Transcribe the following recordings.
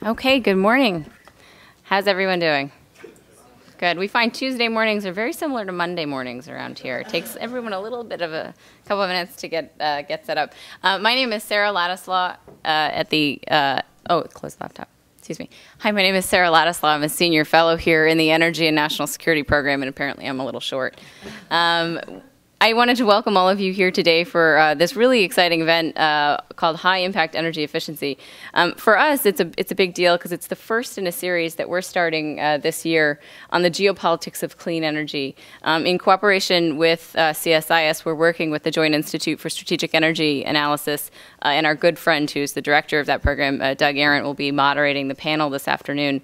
Okay, good morning. How's everyone doing? Good. We find Tuesday mornings are very similar to Monday mornings around here. It takes everyone a little bit of a couple of minutes to get set up. My name is Sarah Ladislaw close the laptop. Excuse me. Hi, my name is Sarah Ladislaw. I'm a senior fellow here in the Energy and National Security Program, and apparently I'm a little short. I wanted to welcome all of you here today for this really exciting event called High Impact Energy Efficiency. For us, it's a big deal because it's the first in a series that we're starting this year on the geopolitics of clean energy. In cooperation with CSIS, we're working with the Joint Institute for Strategic Energy Analysis, and our good friend who's the director of that program, Doug Arendt, will be moderating the panel this afternoon.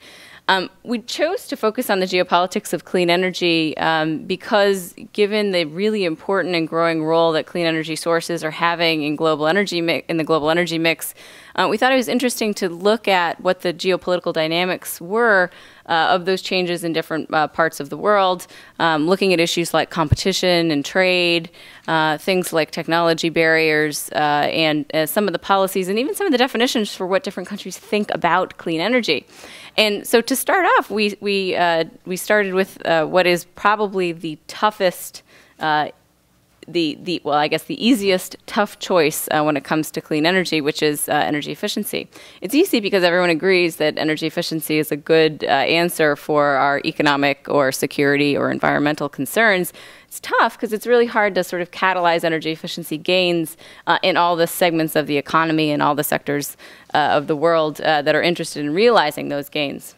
We chose to focus on the geopolitics of clean energy because given the really important and growing role that clean energy sources are having in the global energy mix, we thought it was interesting to look at what the geopolitical dynamics were of those changes in different parts of the world, looking at issues like competition and trade, things like technology barriers, and some of the policies and even some of the definitions for what different countries think about clean energy. And so to start off, we started with what is probably the toughest, I guess the easiest tough choice when it comes to clean energy, which is energy efficiency. It's easy because everyone agrees that energy efficiency is a good answer for our economic or security or environmental concerns. It's tough because it's really hard to sort of catalyze energy efficiency gains in all the segments of the economy and all the sectors of the world that are interested in realizing those gains.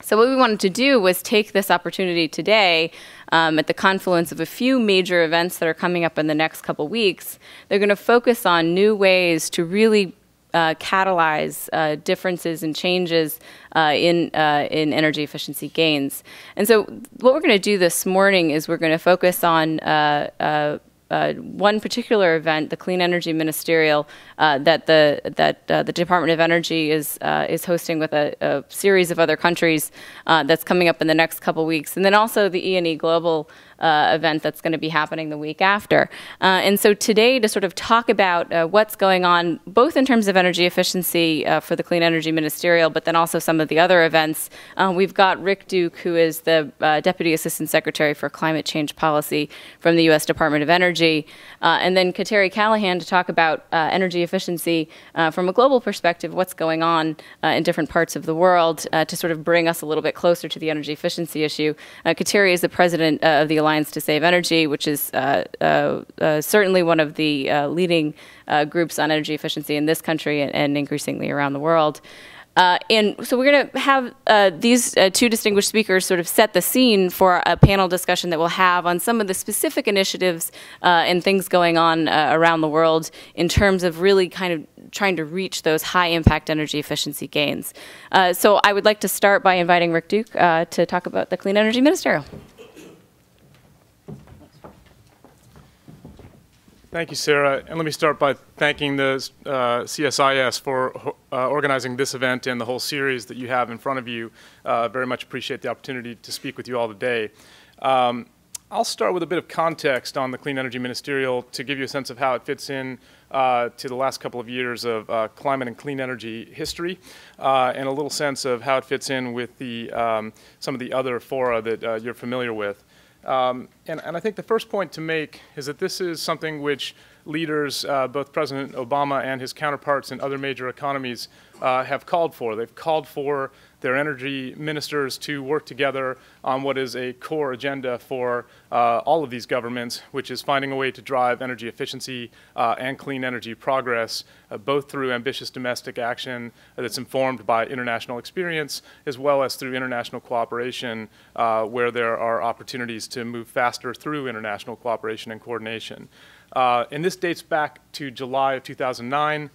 So what we wanted to do was take this opportunity today at the confluence of a few major events that are coming up in the next couple weeks. They're going to focus on new ways to really catalyze differences and changes in energy efficiency gains. And so what we're going to do this morning is we're going to focus on one particular event, the Clean Energy Ministerial, that the Department of Energy is hosting with a series of other countries that's coming up in the next couple weeks, and then also the E&E Global event that's going to be happening the week after. And so today, to sort of talk about what's going on, both in terms of energy efficiency for the Clean Energy Ministerial, but then also some of the other events, we've got Rick Duke, who is the Deputy Assistant Secretary for Climate Change Policy from the U.S. Department of Energy, and then Kateri Callahan to talk about energy efficiency from a global perspective, what's going on in different parts of the world, to sort of bring us a little bit closer to the energy efficiency issue. Kateri is the president of the Alliance to Save Energy, which is certainly one of the leading groups on energy efficiency in this country and increasingly around the world. And so we're going to have these two distinguished speakers sort of set the scene for a panel discussion that we'll have on some of the specific initiatives and things going on around the world in terms of really kind of trying to reach those high impact energy efficiency gains. So I would like to start by inviting Rick Duke to talk about the Clean Energy Ministerial. Thank you, Sarah. And let me start by thanking the CSIS for organizing this event and the whole series that you have in front of you. Very much appreciate the opportunity to speak with you all today. I'll start with a bit of context on the Clean Energy Ministerial to give you a sense of how it fits in to the last couple of years of climate and clean energy history, and a little sense of how it fits in with the, some of the other fora that you're familiar with. And I think the first point to make is that this is something which leaders, both President Obama and his counterparts in other major economies, have called for. They've called for their energy ministers to work together on what is a core agenda for all of these governments, which is finding a way to drive energy efficiency and clean energy progress, both through ambitious domestic action that's informed by international experience, as well as through international cooperation, where there are opportunities to move faster through international cooperation and coordination. And this dates back to July of 2009.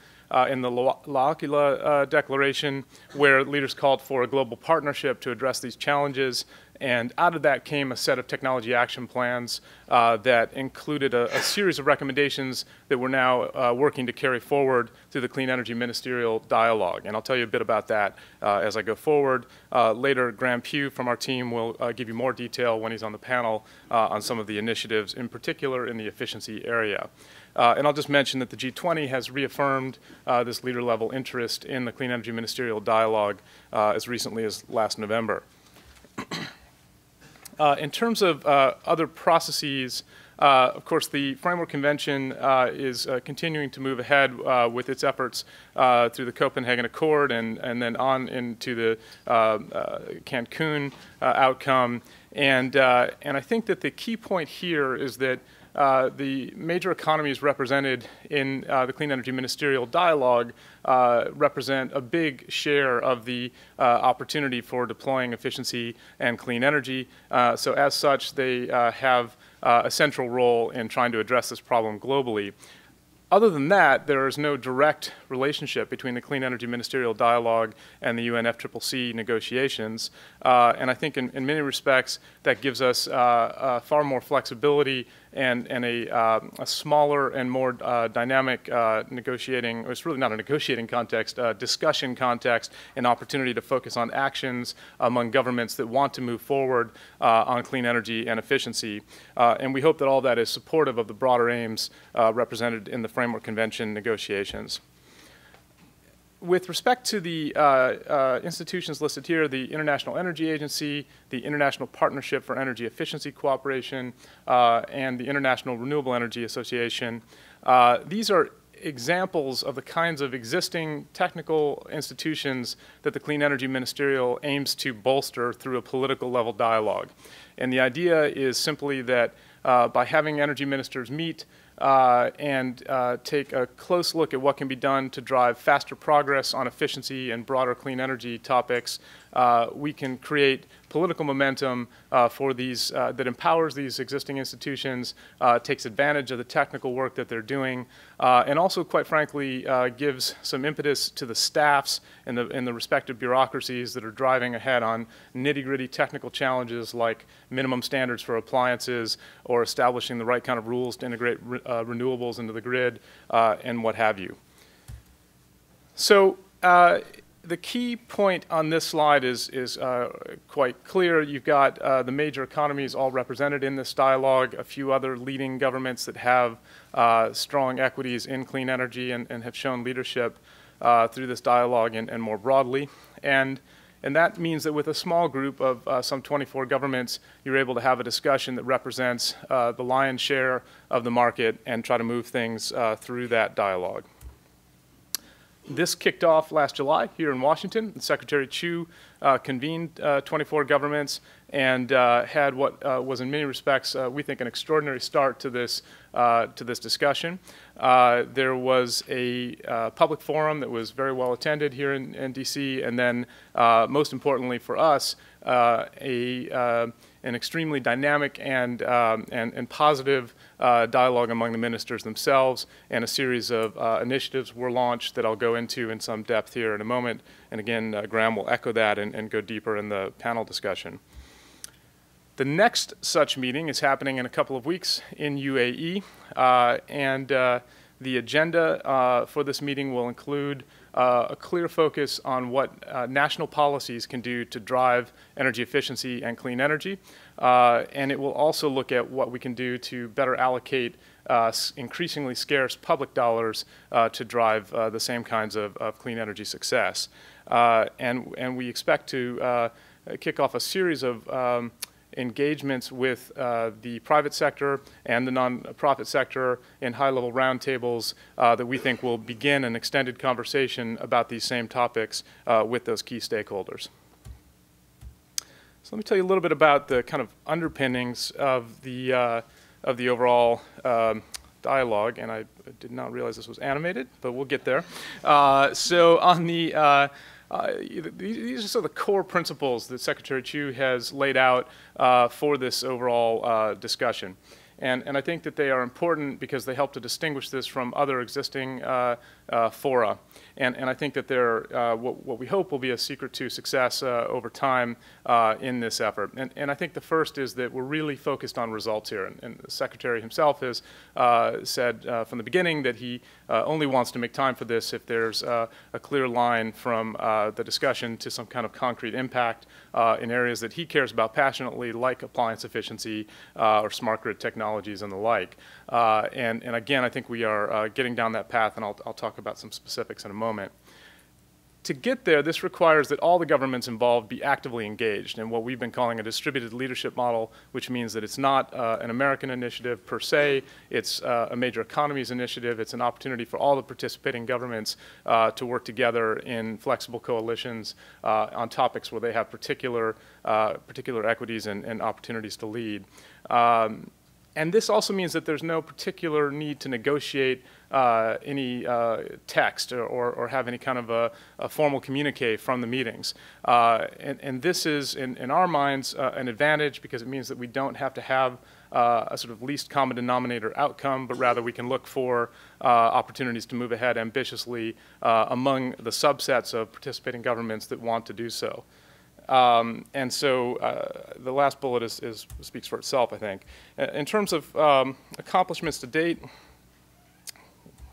In the L'Aquila Declaration, where leaders called for a global partnership to address these challenges. And out of that came a set of technology action plans that included a series of recommendations that we're now working to carry forward through the Clean Energy Ministerial Dialogue. And I'll tell you a bit about that as I go forward. Later, Graham Pugh from our team will give you more detail when he's on the panel on some of the initiatives, in particular in the efficiency area. And I'll just mention that the G20 has reaffirmed this leader-level interest in the Clean Energy Ministerial Dialogue as recently as last November. In terms of other processes, of course, the Framework Convention is continuing to move ahead with its efforts through the Copenhagen Accord and then on into the Cancun outcome. And I think that the key point here is that the major economies represented in the Clean Energy Ministerial Dialogue represent a big share of the opportunity for deploying efficiency and clean energy. So as such, they have a central role in trying to address this problem globally. Other than that, there is no direct relationship between the Clean Energy Ministerial Dialogue and the UNFCCC negotiations. And I think in many respects that gives us far more flexibility and a smaller and more dynamic negotiating, or it's really not a negotiating context, discussion context, an opportunity to focus on actions among governments that want to move forward on clean energy and efficiency. And we hope that all that is supportive of the broader aims represented in the Framework Convention negotiations. With respect to the institutions listed here, the International Energy Agency, the International Partnership for Energy Efficiency Cooperation, and the International Renewable Energy Association, these are examples of the kinds of existing technical institutions that the Clean Energy Ministerial aims to bolster through a political level dialogue. And the idea is simply that by having energy ministers meet and take a close look at what can be done to drive faster progress on efficiency and broader clean energy topics, we can create political momentum for these that empowers these existing institutions, takes advantage of the technical work that they're doing, and also, quite frankly, gives some impetus to the staffs and the respective bureaucracies that are driving ahead on nitty-gritty technical challenges like minimum standards for appliances or establishing the right kind of rules to integrate renewables into the grid and what have you. So the key point on this slide is quite clear. You've got the major economies all represented in this dialogue, a few other leading governments that have strong equities in clean energy and have shown leadership through this dialogue and more broadly. And that means that with a small group of some 24 governments, you're able to have a discussion that represents the lion's share of the market and try to move things through that dialogue. This kicked off last July here in Washington. Secretary Chu convened 24 governments and had what was in many respects, we think, an extraordinary start to this discussion. There was a public forum that was very well attended here in DC, and then most importantly for us, an extremely dynamic and positive dialogue among the ministers themselves, and a series of initiatives were launched that I'll go into in some depth here in a moment. And again, Graham will echo that and go deeper in the panel discussion. The next such meeting is happening in a couple of weeks in UAE, and the agenda for this meeting will include a clear focus on what national policies can do to drive energy efficiency and clean energy. And it will also look at what we can do to better allocate increasingly scarce public dollars to drive the same kinds of clean energy success. And we expect to kick off a series of engagements with the private sector and the nonprofit sector in high-level roundtables that we think will begin an extended conversation about these same topics with those key stakeholders. So let me tell you a little bit about the kind of underpinnings of the overall dialogue, and I did not realize this was animated, but we'll get there. So on the these are sort of the core principles that Secretary Chu has laid out for this overall discussion. And I think that they are important because they help to distinguish this from other existing fora. And I think that what we hope will be a secret to success over time in this effort. And I think the first is that we're really focused on results here. And the Secretary himself has said from the beginning that he only wants to make time for this if there's a clear line from the discussion to some kind of concrete impact in areas that he cares about passionately, like appliance efficiency or smart grid technologies and the like. And again, I think we are getting down that path, and I'll talk about some specifics in a moment. To get there, this requires that all the governments involved be actively engaged in what we've been calling a distributed leadership model, which means that it's not an American initiative per se, it's a major economies initiative. It's an opportunity for all the participating governments to work together in flexible coalitions on topics where they have particular equities and opportunities to lead. And this also means that there's no particular need to negotiate any text or have any kind of a formal communique from the meetings. And this is, in our minds, an advantage because it means that we don't have to have a sort of least common denominator outcome, but rather we can look for opportunities to move ahead ambitiously among the subsets of participating governments that want to do so. And so the last bullet speaks for itself, I think. In terms of accomplishments to date,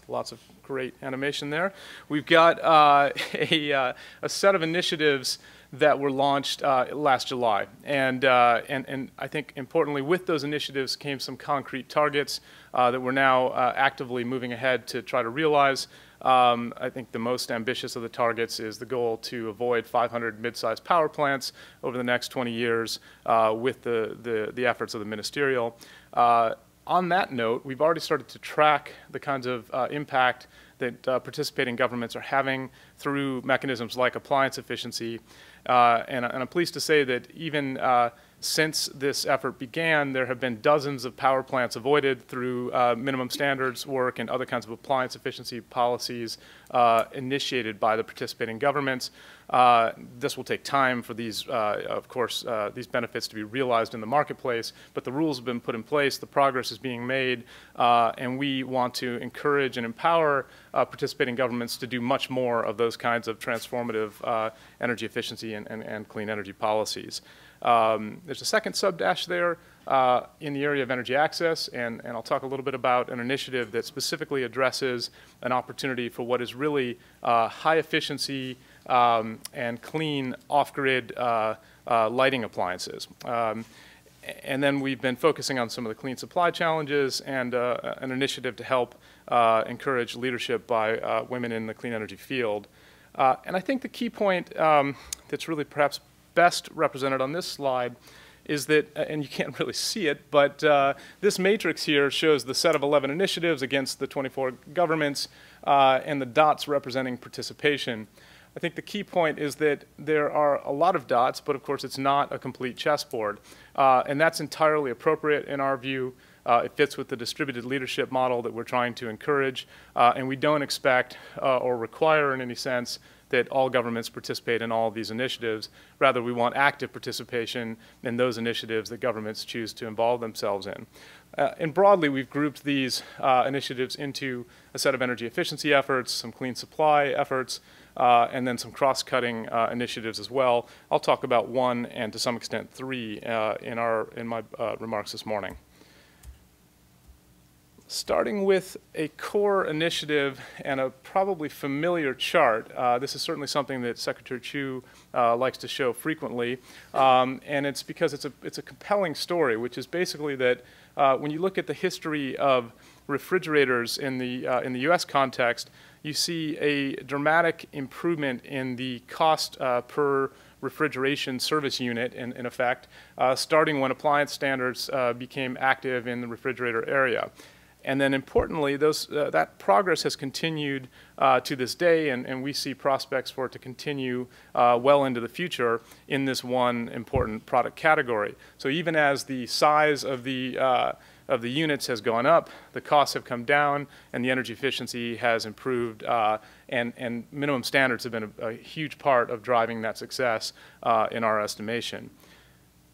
lots of great animation there. We've got a set of initiatives that were launched last July. And I think importantly with those initiatives came some concrete targets that we're now actively moving ahead to try to realize. I think the most ambitious of the targets is the goal to avoid 500 mid-sized power plants over the next 20 years with the efforts of the ministerial. On that note, we've already started to track the kinds of impact that participating governments are having through mechanisms like appliance efficiency. And I'm pleased to say that even since this effort began, there have been dozens of power plants avoided through minimum standards work and other kinds of appliance efficiency policies initiated by the participating governments. This will take time for these, of course, these benefits to be realized in the marketplace, but the rules have been put in place, the progress is being made, and we want to encourage and empower participating governments to do much more of those kinds of transformative energy efficiency and clean energy policies. There's a second sub-dash there in the area of energy access, and I'll talk a little bit about an initiative that specifically addresses an opportunity for what is really high efficiency and clean off-grid lighting appliances. And then we've been focusing on some of the clean supply challenges and an initiative to help encourage leadership by women in the clean energy field. And I think the key point that's really perhaps best represented on this slide is that, and you can't really see it, but this matrix here shows the set of 11 initiatives against the 24 governments and the dots representing participation. I think the key point is that there are a lot of dots, but of course it's not a complete chessboard. And that's entirely appropriate in our view. It fits with the distributed leadership model that we're trying to encourage, and we don't expect or require in any sense that all governments participate in all of these initiatives. Rather, we want active participation in those initiatives that governments choose to involve themselves in. And broadly, we've grouped these initiatives into a set of energy efficiency efforts, some clean supply efforts, and then some cross-cutting initiatives as well. I'll talk about one and to some extent three in my remarks this morning. Starting with a core initiative and a probably familiar chart, this is certainly something that Secretary Chu likes to show frequently, and it's because it's a compelling story, which is basically that when you look at the history of refrigerators in the U.S. context, you see a dramatic improvement in the cost per refrigeration service unit, in effect, starting when appliance standards became active in the refrigerator area. And then importantly, that progress has continued to this day, and we see prospects for it to continue well into the future in this one important product category. So even as the size of the units has gone up, the costs have come down, and the energy efficiency has improved, and minimum standards have been a huge part of driving that success in our estimation.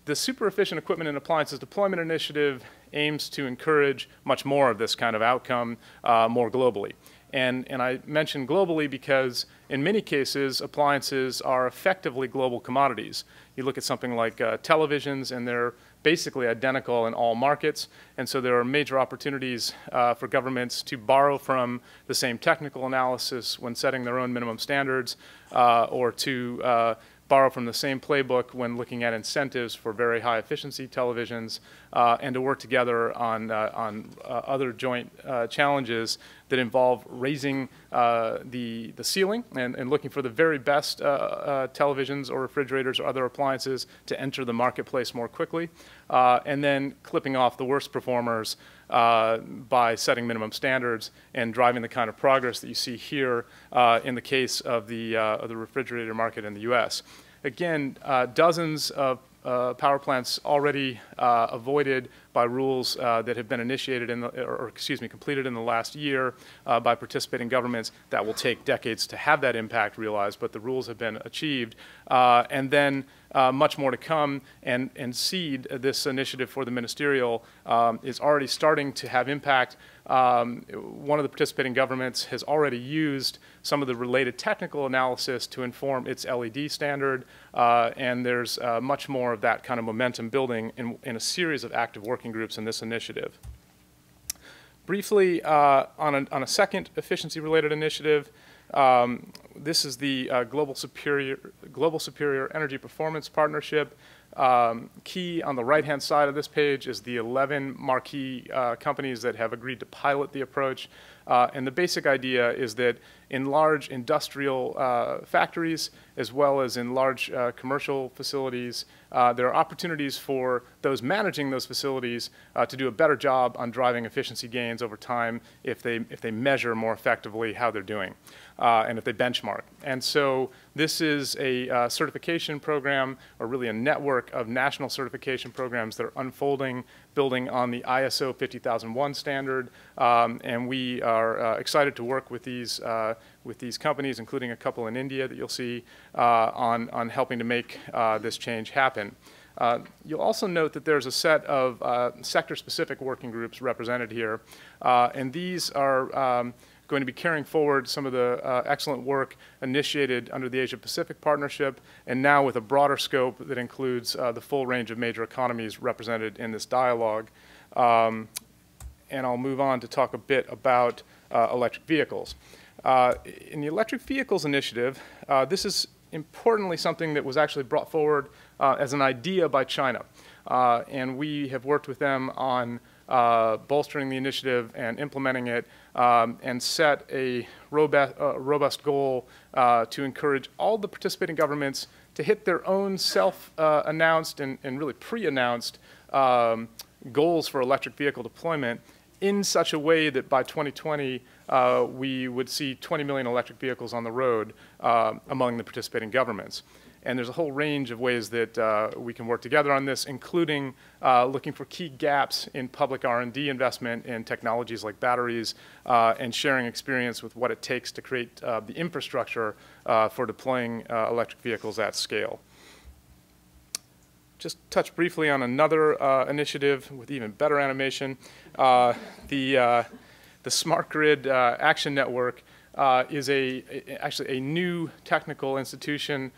The Super Efficient Equipment and Appliances Deployment Initiative aims to encourage much more of this kind of outcome more globally. And I mention globally because in many cases, appliances are effectively global commodities. You look at something like televisions, and they're basically identical in all markets. And so there are major opportunities for governments to borrow from the same technical analysis when setting their own minimum standards, or to borrow from the same playbook when looking at incentives for very high efficiency televisions, and to work together on other joint challenges that involve raising the ceiling and looking for the very best televisions or refrigerators or other appliances to enter the marketplace more quickly, and then clipping off the worst performers by setting minimum standards and driving the kind of progress that you see here in the case of the refrigerator market in the U.S. Again, dozens of power plants already avoided by rules that have been initiated completed in the last year by participating governments. That will take decades to have that impact realized, but the rules have been achieved. And then much more to come, and SEED, this initiative for the ministerial, is already starting to have impact. One of the participating governments has already used some of the related technical analysis to inform its LED standard, and there's much more of that kind of momentum building in a series of active working groups in this initiative. Briefly, on a second efficiency-related initiative, this is the Global Superior Energy Performance Partnership. Key on the right-hand side of this page is the 11 marquee companies that have agreed to pilot the approach. And the basic idea is that in large industrial factories, as well as in large commercial facilities, there are opportunities for those managing those facilities to do a better job on driving efficiency gains over time if they measure more effectively how they're doing, and if they benchmark. And so this is a certification program, or really a network of national certification programs that are unfolding, building on the ISO 50001 standard, and we are excited to work with these companies, including a couple in India that you'll see, on helping to make this change happen. You'll also note that there's a set of sector-specific working groups represented here, and these are going to be carrying forward some of the excellent work initiated under the Asia-Pacific Partnership, and now with a broader scope that includes the full range of major economies represented in this dialogue. And I'll move on to talk a bit about electric vehicles. In the Electric Vehicles Initiative, this is importantly something that was actually brought forward as an idea by China. And we have worked with them on bolstering the initiative and implementing it, and set a robust goal to encourage all the participating governments to hit their own self-announced and really pre-announced goals for electric vehicle deployment in such a way that by 2020 we would see 20 million electric vehicles on the road among the participating governments. And there's a whole range of ways that we can work together on this, including looking for key gaps in public R&D investment in technologies like batteries, and sharing experience with what it takes to create the infrastructure for deploying electric vehicles at scale. Just touch briefly on another initiative with even better animation. The Smart Grid Action Network is actually a new technical institution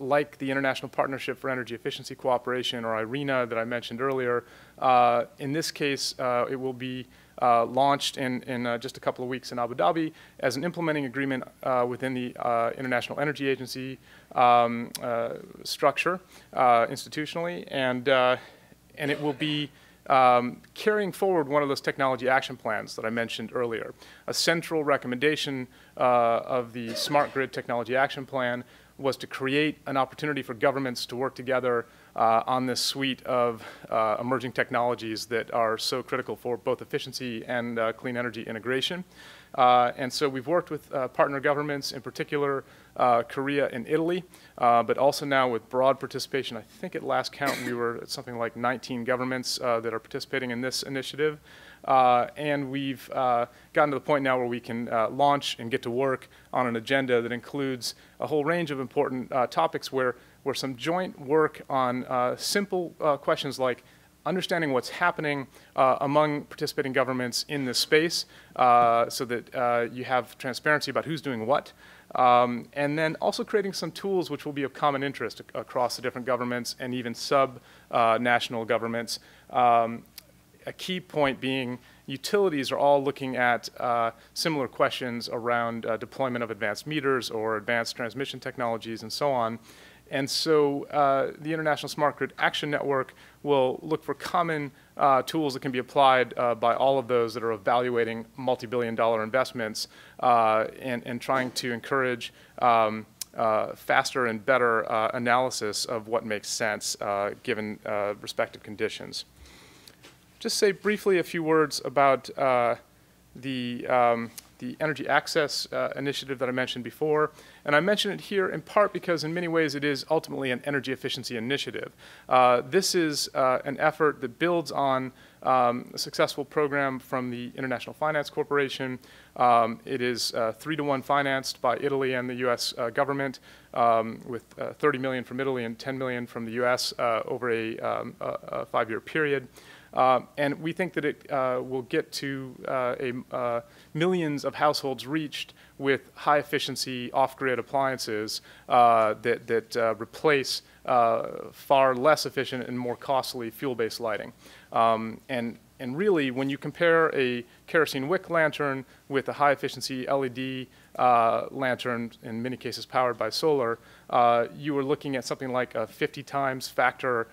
like the International Partnership for Energy Efficiency Cooperation, or IRENA, that I mentioned earlier. In this case, it will be launched in just a couple of weeks in Abu Dhabi as an implementing agreement within the International Energy Agency structure institutionally, and it will be carrying forward one of those technology action plans that I mentioned earlier. A central recommendation of the Smart Grid Technology Action Plan was to create an opportunity for governments to work together on this suite of emerging technologies that are so critical for both efficiency and clean energy integration. And so we've worked with partner governments, in particular Korea and Italy, but also now with broad participation. I think at last count we were at something like 19 governments that are participating in this initiative. And we've gotten to the point now where we can launch and get to work on an agenda that includes a whole range of important topics where some joint work on simple questions like understanding what's happening among participating governments in this space so that you have transparency about who's doing what. And then also creating some tools which will be of common interest across the different governments and even sub-national governments. A key point being utilities are all looking at similar questions around deployment of advanced meters or advanced transmission technologies and so on. And so the International Smart Grid Action Network will look for common tools that can be applied by all of those that are evaluating multi-billion-dollar investments and trying to encourage faster and better analysis of what makes sense given respective conditions. Just say briefly a few words about the Energy Access Initiative that I mentioned before. And I mention it here in part because in many ways it is ultimately an energy efficiency initiative. This is an effort that builds on a successful program from the International Finance Corporation. It is 3-to-1 financed by Italy and the U.S. government with 30 million from Italy and 10 million from the U.S. Over a 5-year period. And we think that it will get to millions of households reached with high-efficiency off-grid appliances that replace far less efficient and more costly fuel-based lighting. And really, when you compare a kerosene wick lantern with a high-efficiency LED lantern, in many cases powered by solar, you are looking at something like a 50 times factor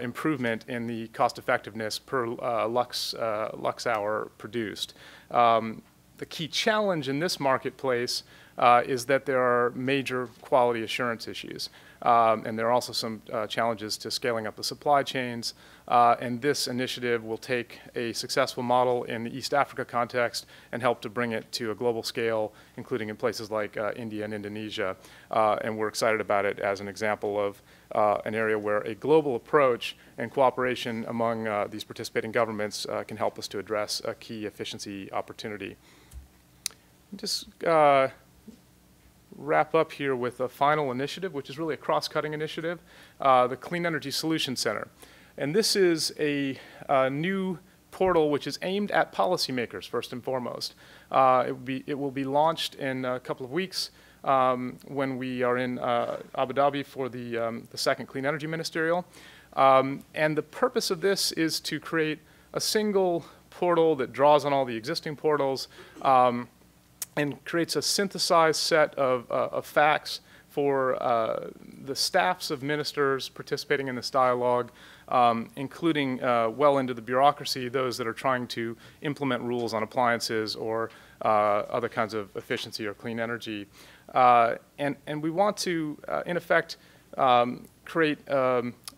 improvement in the cost effectiveness per lux hour produced. The key challenge in this marketplace is that there are major quality assurance issues. And there are also some challenges to scaling up the supply chains. And this initiative will take a successful model in the East Africa context and help to bring it to a global scale, including in places like India and Indonesia. And we're excited about it as an example of an area where a global approach and cooperation among these participating governments can help us to address a key efficiency opportunity. Just wrap up here with a final initiative, which is really a cross-cutting initiative, the Clean Energy Solution Center. And this is a new portal which is aimed at policymakers, first and foremost. It will be launched in a couple of weeks when we are in Abu Dhabi for the second Clean Energy Ministerial. And the purpose of this is to create a single portal that draws on all the existing portals and creates a synthesized set of facts for the staffs of ministers participating in this dialogue, including well into the bureaucracy, those that are trying to implement rules on appliances or other kinds of efficiency or clean energy. And we want to, in effect, create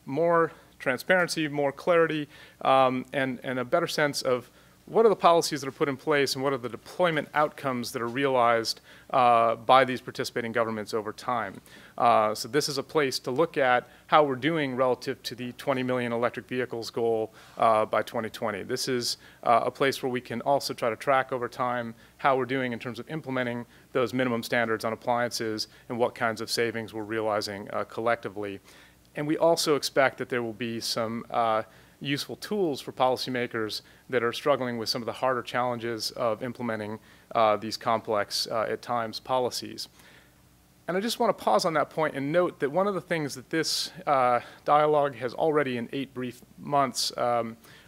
more transparency, more clarity, and a better sense of what are the policies that are put in place and what are the deployment outcomes that are realized by these participating governments over time. So this is a place to look at how we're doing relative to the 20 million electric vehicles goal by 2020. This is a place where we can also try to track over time how we're doing in terms of implementing those minimum standards on appliances and what kinds of savings we're realizing collectively. And we also expect that there will be some useful tools for policymakers that are struggling with some of the harder challenges of implementing these complex, at times, policies. And I just want to pause on that point and note that one of the things that this dialogue has already, in 8 brief months,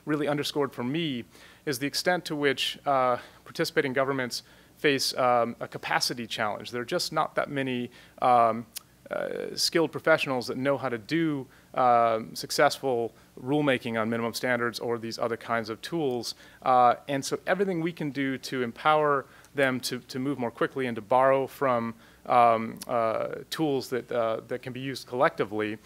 really underscored for me is the extent to which participating governments face a capacity challenge. There are just not that many skilled professionals that know how to do successful rulemaking on minimum standards or these other kinds of tools. And so everything we can do to empower them to move more quickly and to borrow from tools that can be used collectively.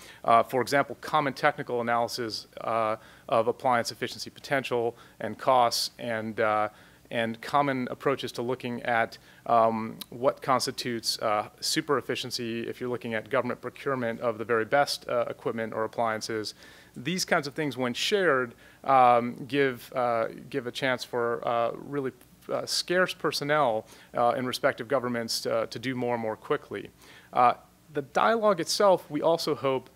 For example, common technical analysis of appliance efficiency potential and costs and common approaches to looking at what constitutes super efficiency if you're looking at government procurement of the very best equipment or appliances. These kinds of things, when shared, give a chance for really scarce personnel in respective governments to do more and more quickly. The dialogue itself, we also hope,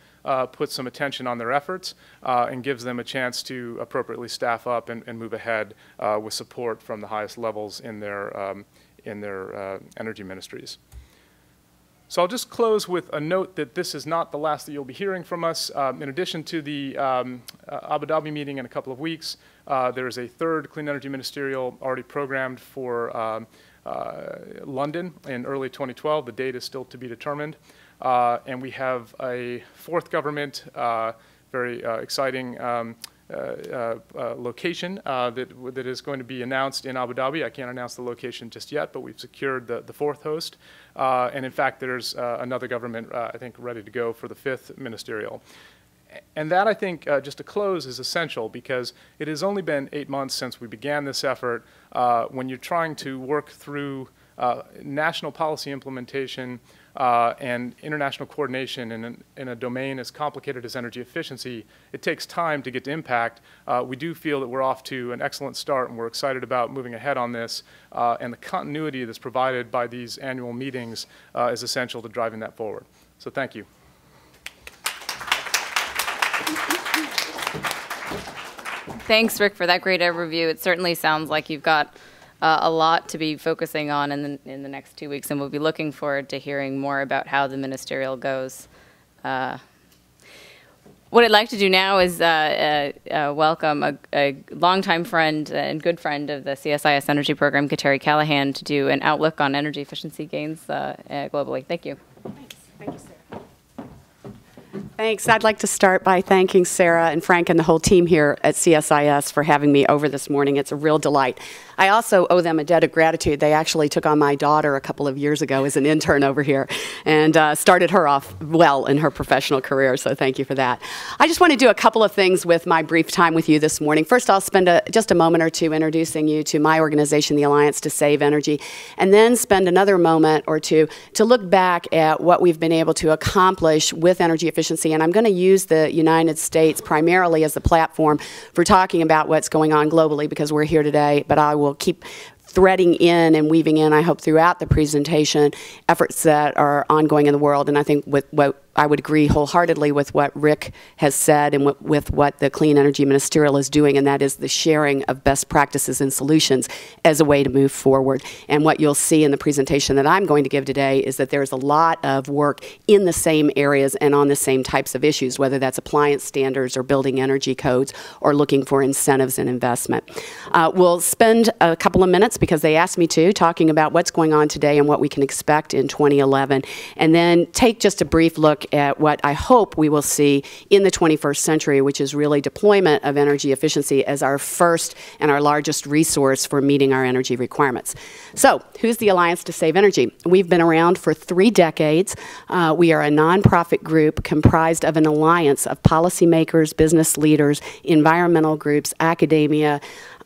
puts some attention on their efforts and gives them a chance to appropriately staff up and move ahead with support from the highest levels in their energy ministries. So I'll just close with a note that this is not the last that you'll be hearing from us. In addition to the Abu Dhabi meeting in a couple of weeks, there is a third Clean Energy Ministerial already programmed for London in early 2012. The date is still to be determined. And we have a fourth government, very exciting location that is going to be announced in Abu Dhabi. I can't announce the location just yet, but we've secured the fourth host. And in fact, there's another government, I think, ready to go for the fifth ministerial. And that, I think, just to close, is essential because it has only been 8 months since we began this effort. When you're trying to work through national policy implementation and international coordination in a domain as complicated as energy efficiency, it takes time to get to impact. We do feel that we're off to an excellent start, and we're excited about moving ahead on this. And the continuity that's provided by these annual meetings is essential to driving that forward. So thank you. Thanks, Rick, for that great overview. It certainly sounds like you've got a lot to be focusing on in the next 2 weeks, and we'll be looking forward to hearing more about how the ministerial goes. What I'd like to do now is welcome a longtime friend and good friend of the CSIS Energy Program, Kateri Callahan, to do an outlook on energy efficiency gains globally. Thank you. Thanks. Thank you, Sarah. Thanks. I'd like to start by thanking Sarah and Frank and the whole team here at CSIS for having me over this morning. It's a real delight. I also owe them a debt of gratitude. They actually took on my daughter a couple of years ago as an intern over here and started her off well in her professional career, so thank you for that. I just want to do a couple of things with my brief time with you this morning. First, I'll spend just a moment or two introducing you to my organization, the Alliance to Save Energy, and then spend another moment or two to look back at what we've been able to accomplish with energy efficiency. And I'm going to use the United States primarily as the platform for talking about what's going on globally because we're here today, but I will keep threading in and weaving in, I hope, throughout the presentation, efforts that are ongoing in the world. And I think with what I would agree wholeheartedly with what Rick has said and with what the Clean Energy Ministerial is doing, and that is the sharing of best practices and solutions as a way to move forward. And what you'll see in the presentation that I'm going to give today is that there's a lot of work in the same areas and on the same types of issues, whether that's appliance standards or building energy codes or looking for incentives and investment. We'll spend a couple of minutes, because they asked me to, talking about what's going on today and what we can expect in 2011, and then take just a brief look at what I hope we will see in the 21st century, which is really deployment of energy efficiency as our first and our largest resource for meeting our energy requirements. So, who's the Alliance to Save Energy? We've been around for 3 decades. We are a nonprofit group comprised of an alliance of policymakers, business leaders, environmental groups, academia,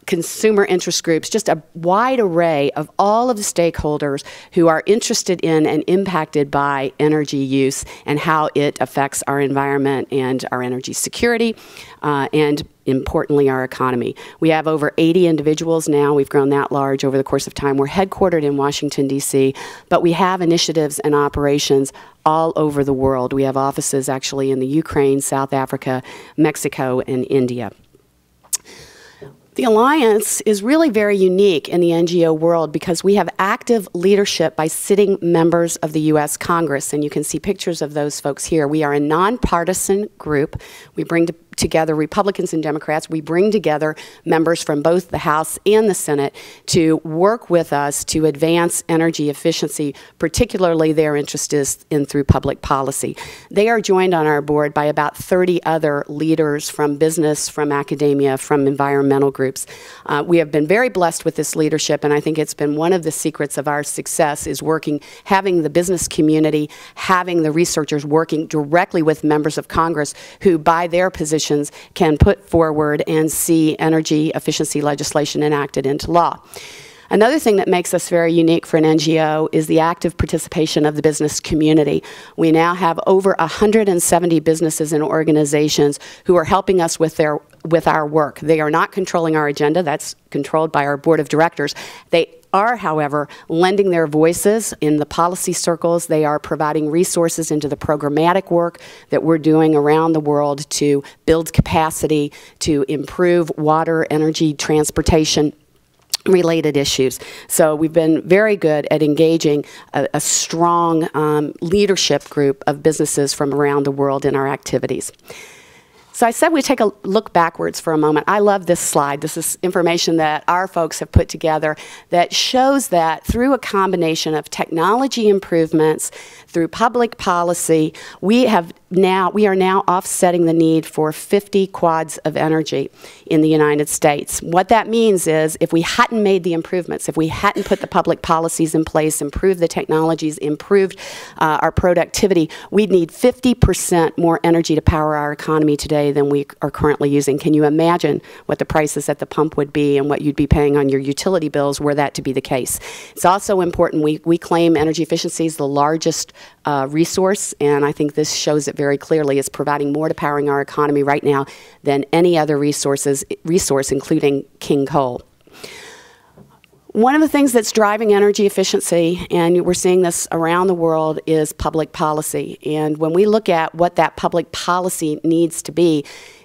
consumer interest groups, just a wide array of all of the stakeholders who are interested in and impacted by energy use and how it affects our environment and our energy security and, importantly, our economy. We have over 80 individuals now. We've grown that large over the course of time. We're headquartered in Washington, D.C., but we have initiatives and operations all over the world. We have offices actually in the Ukraine, South Africa, Mexico, and India. The Alliance is really very unique in the NGO world because we have active leadership by sitting members of the U.S. Congress, and you can see pictures of those folks here. We are a nonpartisan group. We bring together Republicans and Democrats. We bring together members from both the House and the Senate to work with us to advance energy efficiency, particularly their interest is in through public policy. They are joined on our board by about 30 other leaders from business, from academia, from environmental groups. We have been very blessed with this leadership, and I think it's been one of the secrets of our success is having the business community, having the researchers working directly with members of Congress who, by their position, can put forward and see energy efficiency legislation enacted into law. Another thing that makes us very unique for an NGO is the active participation of the business community. We now have over 170 businesses and organizations who are helping us with our work. They are not controlling our agenda. That's controlled by our board of directors. They are, however, lending their voices in the policy circles. They are providing resources into the programmatic work that we're doing around the world to build capacity, to improve water, energy, transportation, related issues. So we've been very good at engaging a strong leadership group of businesses from around the world in our activities. So I said we'd take a look backwards for a moment. I love this slide. This is information that our folks have put together that shows that through a combination of technology improvements, through public policy, we are now offsetting the need for 50 quads of energy in the United States. What that means is if we hadn't made the improvements, if we hadn't put the public policies in place, improved the technologies, improved our productivity, we'd need 50% more energy to power our economy today than we are currently using. Can you imagine what the prices at the pump would be and what you'd be paying on your utility bills were that to be the case? It's also important, we claim energy efficiency is the largest resource, and I think this shows it very clearly. It's providing more to powering our economy right now than any other resource, including king coal. One of the things that's driving energy efficiency, and we're seeing this around the world, is public policy. And when we look at what that public policy needs to be,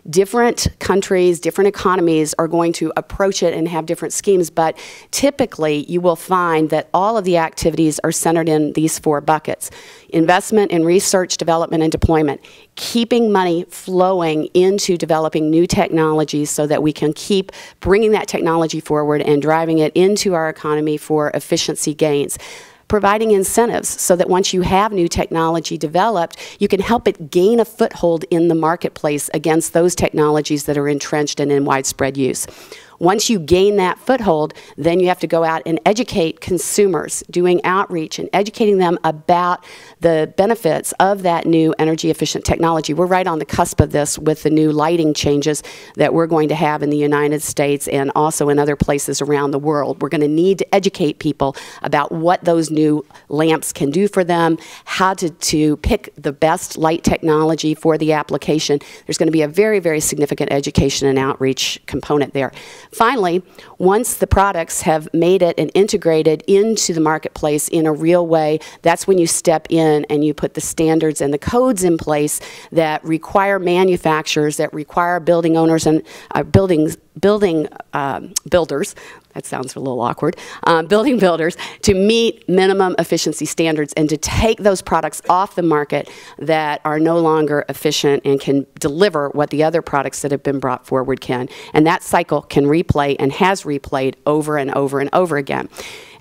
different countries, different economies are going to approach it and have different schemes, but typically you will find that all of the activities are centered in these four buckets. Investment in research, development, and deployment. Keeping money flowing into developing new technologies so that we can keep bringing that technology forward and driving it into our economy for efficiency gains. Providing incentives so that once you have new technology developed, you can help it gain a foothold in the marketplace against those technologies that are entrenched and in widespread use. Once you gain that foothold, then you have to go out and educate consumers, doing outreach and educating them about the benefits of that new energy efficient technology. We're right on the cusp of this with the new lighting changes that we're going to have in the United States and also in other places around the world. We're going to need to educate people about what those new lamps can do for them, how to pick the best light technology for the application. There's going to be a very, very significant education and outreach component there. Finally, once the products have made it and integrated into the marketplace in a real way, that's when you step in and you put the standards and the codes in place that require manufacturers, that require building owners and builders, that sounds a little awkward, building builders to meet minimum efficiency standards and to take those products off the market that are no longer efficient and can deliver what the other products that have been brought forward can. And that cycle can replay and has replayed over and over and over again.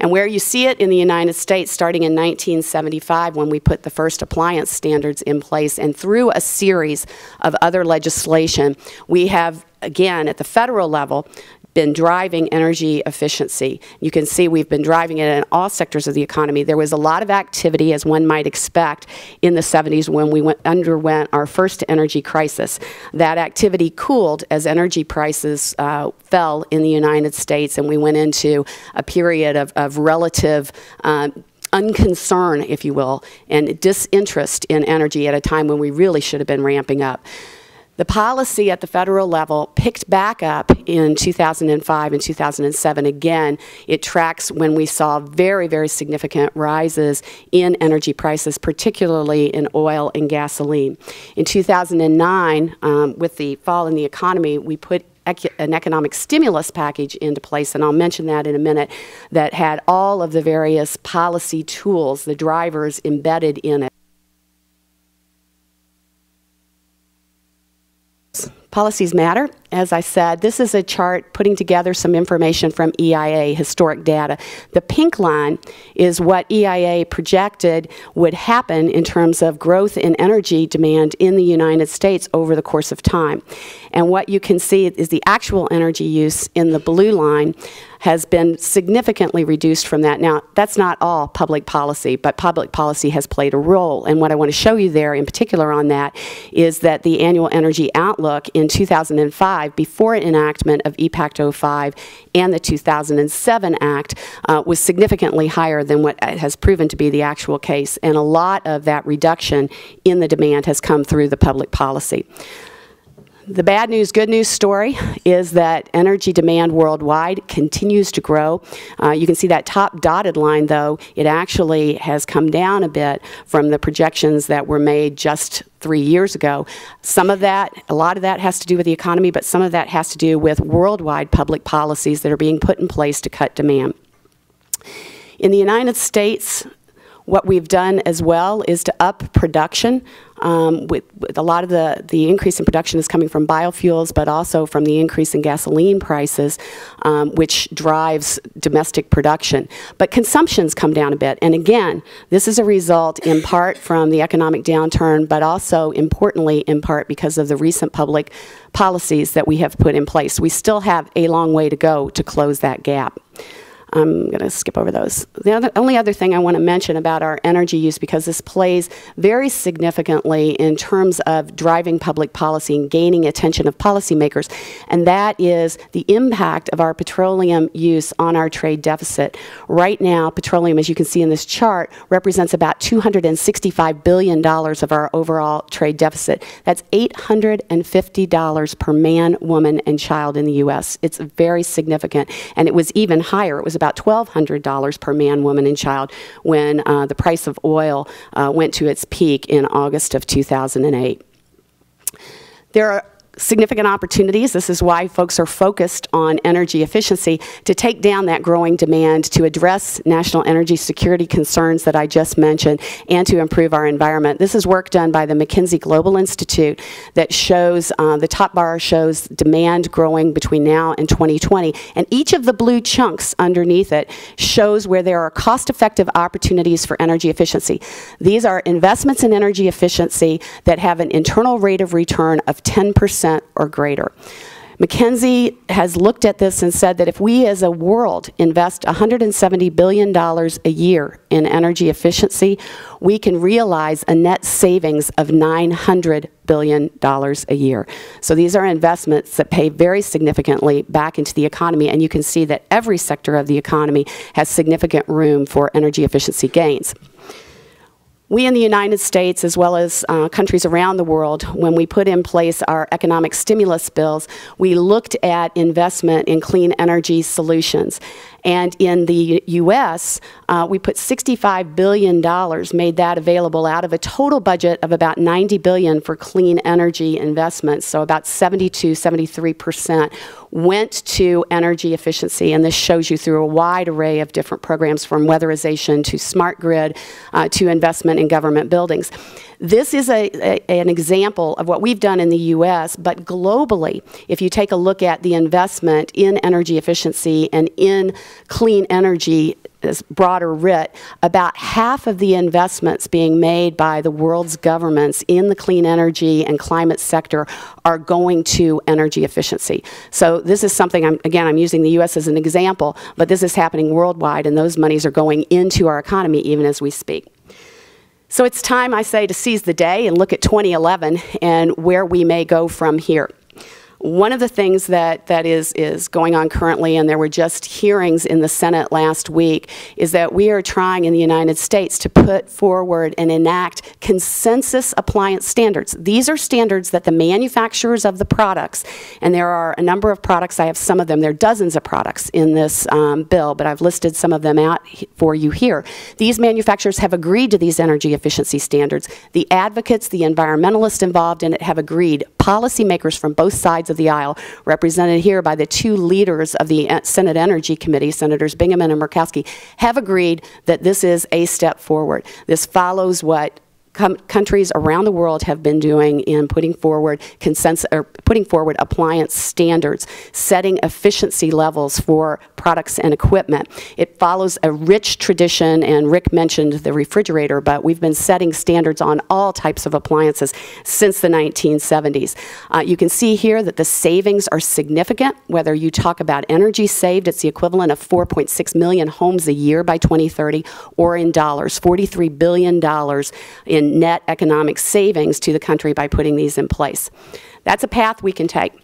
And where you see it in the United States, starting in 1975 when we put the first appliance standards in place and through a series of other legislation, we have, again, at the federal level, been driving energy efficiency. You can see we've been driving it in all sectors of the economy. There was a lot of activity, as one might expect, in the 70s when we underwent our first energy crisis. That activity cooled as energy prices fell in the United States, and we went into a period of relative unconcern, if you will, and disinterest in energy at a time when we really should have been ramping up. The policy at the federal level picked back up in 2005 and 2007. Again, it tracks when we saw very, very significant rises in energy prices, particularly in oil and gasoline. In 2009, with the fall in the economy, we put an economic stimulus package into place, and I'll mention that in a minute, that had all of the various policy tools, the drivers embedded in it. Policies matter. As I said, this is a chart putting together some information from EIA, historic data. The pink line is what EIA projected would happen in terms of growth in energy demand in the United States over the course of time. And what you can see is the actual energy use in the blue line has been significantly reduced from that. Now, that's not all public policy, but public policy has played a role. And what I want to show you there in particular on that is that the annual energy outlook in 2005, before enactment of EPACT 05 and the 2007 Act, was significantly higher than what has proven to be the actual case. And a lot of that reduction in the demand has come through the public policy. The bad news, good news story is that energy demand worldwide continues to grow. You can see that top dotted line, though, it actually has come down a bit from the projections that were made just 3 years ago. Some of that, a lot of that has to do with the economy, but some of that has to do with worldwide public policies that are being put in place to cut demand. In the United States, what we've done as well is to up production. With a lot of the increase in production is coming from biofuels, but also from the increase in gasoline prices, which drives domestic production. But consumption's come down a bit. And again, this is a result in part from the economic downturn, but also importantly in part because of the recent public policies that we have put in place. We still have a long way to go to close that gap. I'm going to skip over those. The only other thing I want to mention about our energy use, because this plays very significantly in terms of driving public policy and gaining attention of policymakers, and that is the impact of our petroleum use on our trade deficit. Right now, petroleum, as you can see in this chart, represents about $265 billion of our overall trade deficit. That's $850 per man, woman, and child in the U.S. It's very significant, and it was even higher. It was about $1,200 per man, woman, and child when the price of oil went to its peak in August of 2008. There are significant opportunities. This is why folks are focused on energy efficiency, to take down that growing demand, to address national energy security concerns that I just mentioned, and to improve our environment. This is work done by the McKinsey Global Institute that shows, the top bar shows demand growing between now and 2020, and each of the blue chunks underneath it shows where there are cost-effective opportunities for energy efficiency. These are investments in energy efficiency that have an internal rate of return of 10% or greater. McKinsey has looked at this and said that if we as a world invest $170 billion a year in energy efficiency, we can realize a net savings of $900 billion a year. So these are investments that pay very significantly back into the economy, and you can see that every sector of the economy has significant room for energy efficiency gains. We in the United States, as well as countries around the world, when we put in place our economic stimulus bills, we looked at investment in clean energy solutions. And in the U.S., we put $65 billion, made that available out of a total budget of about $90 billion for clean energy investments. So about 73% went to energy efficiency. And this shows you through a wide array of different programs, from weatherization to smart grid to investment in government buildings. This is an example of what we've done in the U.S., but globally, if you take a look at the investment in energy efficiency and in clean energy, this broader writ, about half of the investments being made by the world's governments in the clean energy and climate sector are going to energy efficiency. So this is something, I'm using the U.S. as an example, but this is happening worldwide, and those monies are going into our economy even as we speak. So it's time, I say, to seize the day and look at 2011 and where we may go from here. One of the things that is going on currently, and there were just hearings in the Senate last week, is that we are trying in the United States to put forward and enact consensus appliance standards. These are standards that the manufacturers of the products, and there are a number of products, I have some of them, there are dozens of products in this bill, but I've listed some of them out for you here. These manufacturers have agreed to these energy efficiency standards. The advocates, the environmentalists involved in it have agreed. Policymakers from both sides of the aisle, represented here by the two leaders of the Senate Energy Committee, Senators Bingaman and Murkowski, have agreed that this is a step forward. This follows what countries around the world have been doing in putting forward appliance standards, setting efficiency levels for products and equipment. It follows a rich tradition, and Rick mentioned the refrigerator, but we've been setting standards on all types of appliances since the 1970s. You can see here that the savings are significant. Whether you talk about energy saved, it's the equivalent of 4.6 million homes a year by 2030, or in dollars, $43 billion in net economic savings to the country by putting these in place. That's a path we can take.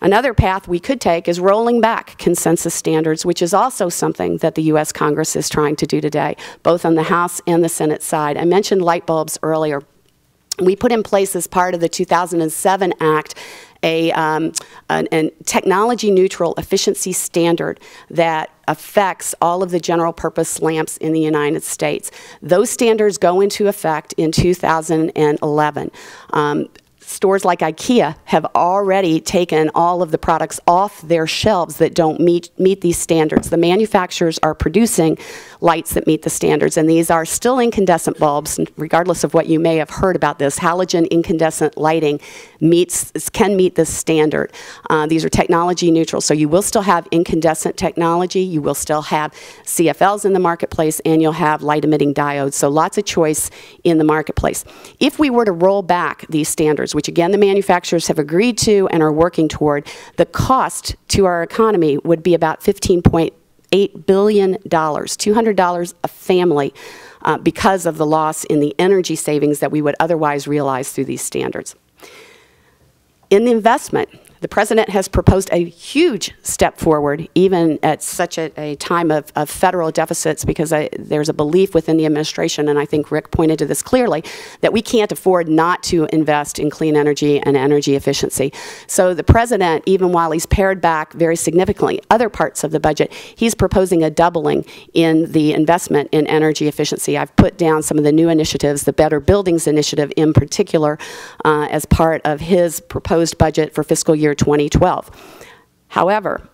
Another path we could take is rolling back consensus standards, which is also something that the U.S. Congress is trying to do today, both on the House and the Senate side. I mentioned light bulbs earlier. We put in place, as part of the 2007 Act, a technology-neutral efficiency standard that affects all of the general purpose lamps in the United States. Those standards go into effect in 2011. Stores like IKEA have already taken all of the products off their shelves that don't meet these standards. The manufacturers are producing lights that meet the standards, and these are still incandescent bulbs, regardless of what you may have heard about this. Halogen incandescent lighting can meet this standard. These are technology neutral, so you will still have incandescent technology, you will still have CFLs in the marketplace, and you'll have light-emitting diodes, so lots of choice in the marketplace. If we were to roll back these standards, which again the manufacturers have agreed to and are working toward, the cost to our economy would be about $15.8 billion, $200 a family, because of the loss in the energy savings that we would otherwise realize through these standards. In the investment, the President has proposed a huge step forward, even at such a time of federal deficits, because there's a belief within the administration, and I think Rick pointed to this clearly, that we can't afford not to invest in clean energy and energy efficiency. So the President, even while he's pared back very significantly other parts of the budget, he's proposing a doubling in the investment in energy efficiency. I've put down some of the new initiatives, the Better Buildings Initiative in particular, as part of his proposed budget for fiscal year 2012. However,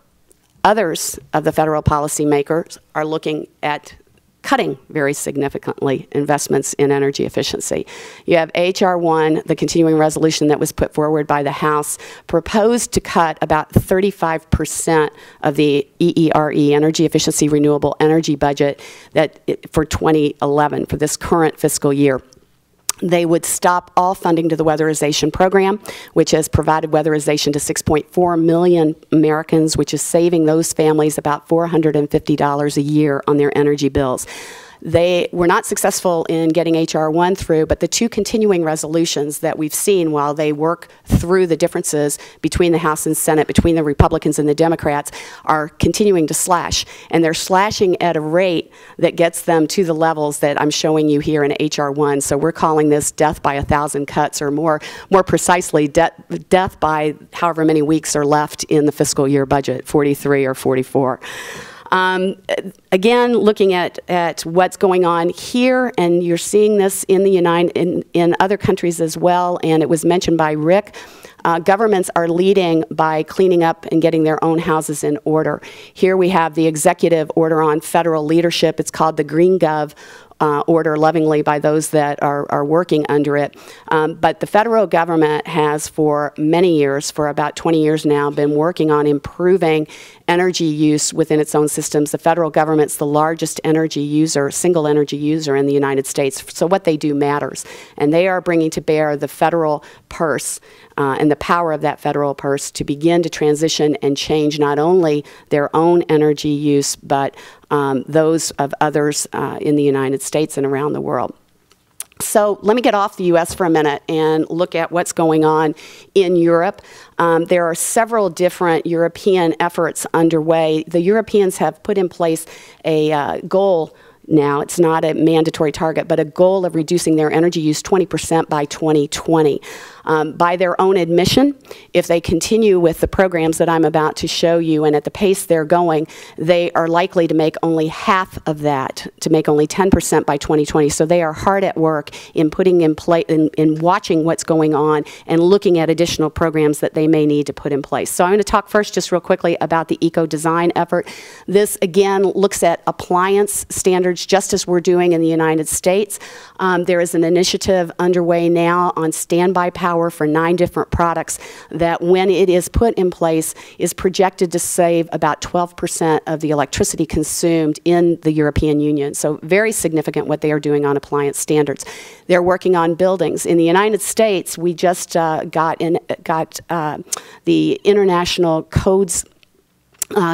others of the federal policymakers are looking at cutting very significantly investments in energy efficiency. You have H.R. 1, the continuing resolution that was put forward by the House, proposed to cut about 35% of the EERE, Energy Efficiency Renewable Energy budget, for 2011, for this current fiscal year. They would stop all funding to the weatherization program, which has provided weatherization to 6.4 million Americans, which is saving those families about $450 a year on their energy bills. They were not successful in getting H.R. 1 through, but the two continuing resolutions that we've seen while they work through the differences between the House and Senate, between the Republicans and the Democrats, are continuing to slash. And they're slashing at a rate that gets them to the levels that I'm showing you here in H.R. 1. So we're calling this death by 1,000 cuts, or more precisely, death by however many weeks are left in the fiscal year budget, 43 or 44. Again, looking at what's going on here, and you're seeing this in the in other countries as well, and it was mentioned by Rick, governments are leading by cleaning up and getting their own houses in order. Here we have the executive order on federal leadership. It's called the Green Gov order, lovingly by those that are working under it. But the federal government has for many years, for about 20 years now, been working on improving energy use within its own systems. The federal government's the largest energy user, single energy user in the United States, so what they do matters. And they are bringing to bear the federal purse and the power of that federal purse to begin to transition and change not only their own energy use, but those of others in the United States and around the world. So let me get off the U.S. for a minute and look at what's going on in Europe. There are several different European efforts underway. The Europeans have put in place a goal now. It's not a mandatory target, but a goal of reducing their energy use 20% by 2020. By their own admission, if they continue with the programs that I'm about to show you and at the pace they're going, they are likely to make only half of that, to make only 10% by 2020. So they are hard at work in putting in place, in watching what's going on and looking at additional programs that they may need to put in place. So I'm going to talk first just real quickly about the eco-design effort. This, again, looks at appliance standards just as we're doing in the United States. There is an initiative underway now on standby power for 9 different products that, when it is put in place, is projected to save about 12% of the electricity consumed in the European Union. So very significant what they are doing on appliance standards. They're working on buildings. In the United States, we just got the International Codes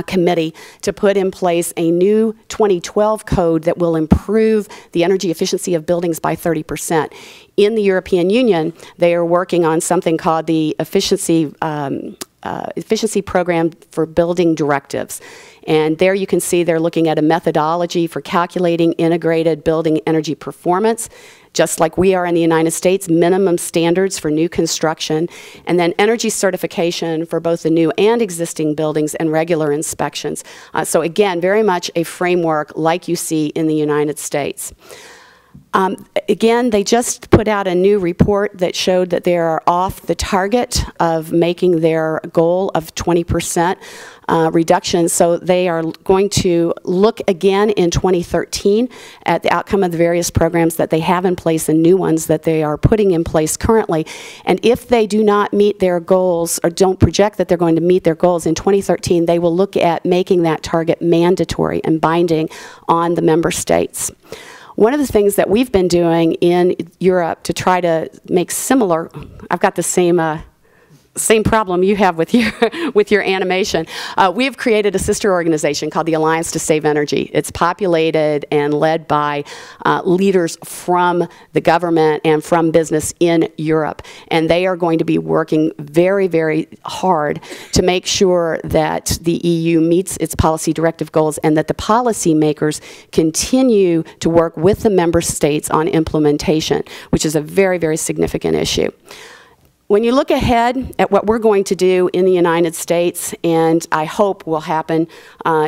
Committee to put in place a new 2012 code that will improve the energy efficiency of buildings by 30%. In the European Union, they are working on something called the Efficiency efficiency program for building directives. And there you can see they're looking at a methodology for calculating integrated building energy performance, just like we are in the United States, minimum standards for new construction, and then energy certification for both the new and existing buildings and regular inspections. So again, very much a framework like you see in the United States. Again, they just put out a new report that showed that they are off the target of making their goal of 20% reduction. So they are going to look again in 2013 at the outcome of the various programs that they have in place and new ones that they are putting in place currently. And if they do not meet their goals or don't project that they're going to meet their goals in 2013, they will look at making that target mandatory and binding on the member states. One of the things that we've been doing in Europe to try to make similar, I've got the same problem you have with your animation. We have created a sister organization called the Alliance to Save Energy. It's populated and led by leaders from the government and from business in Europe. And they are going to be working very, very hard to make sure that the EU meets its policy directive goals and that the policymakers continue to work with the member states on implementation, which is a very, very significant issue. When you look ahead at what we're going to do in the United States, and I hope will happen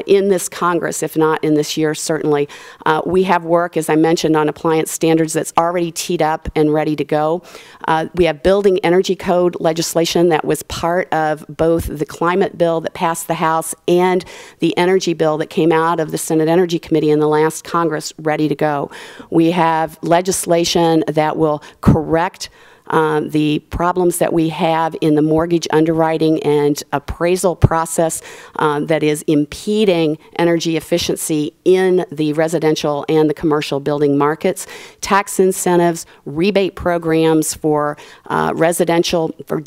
in this Congress, if not in this year, certainly, we have work, as I mentioned, on appliance standards that's already teed up and ready to go. We have building energy code legislation that was part of both the climate bill that passed the House and the energy bill that came out of the Senate Energy Committee in the last Congress ready to go. We have legislation that will correct the problems that we have in the mortgage underwriting and appraisal process that is impeding energy efficiency in the residential and the commercial building markets, tax incentives, rebate programs for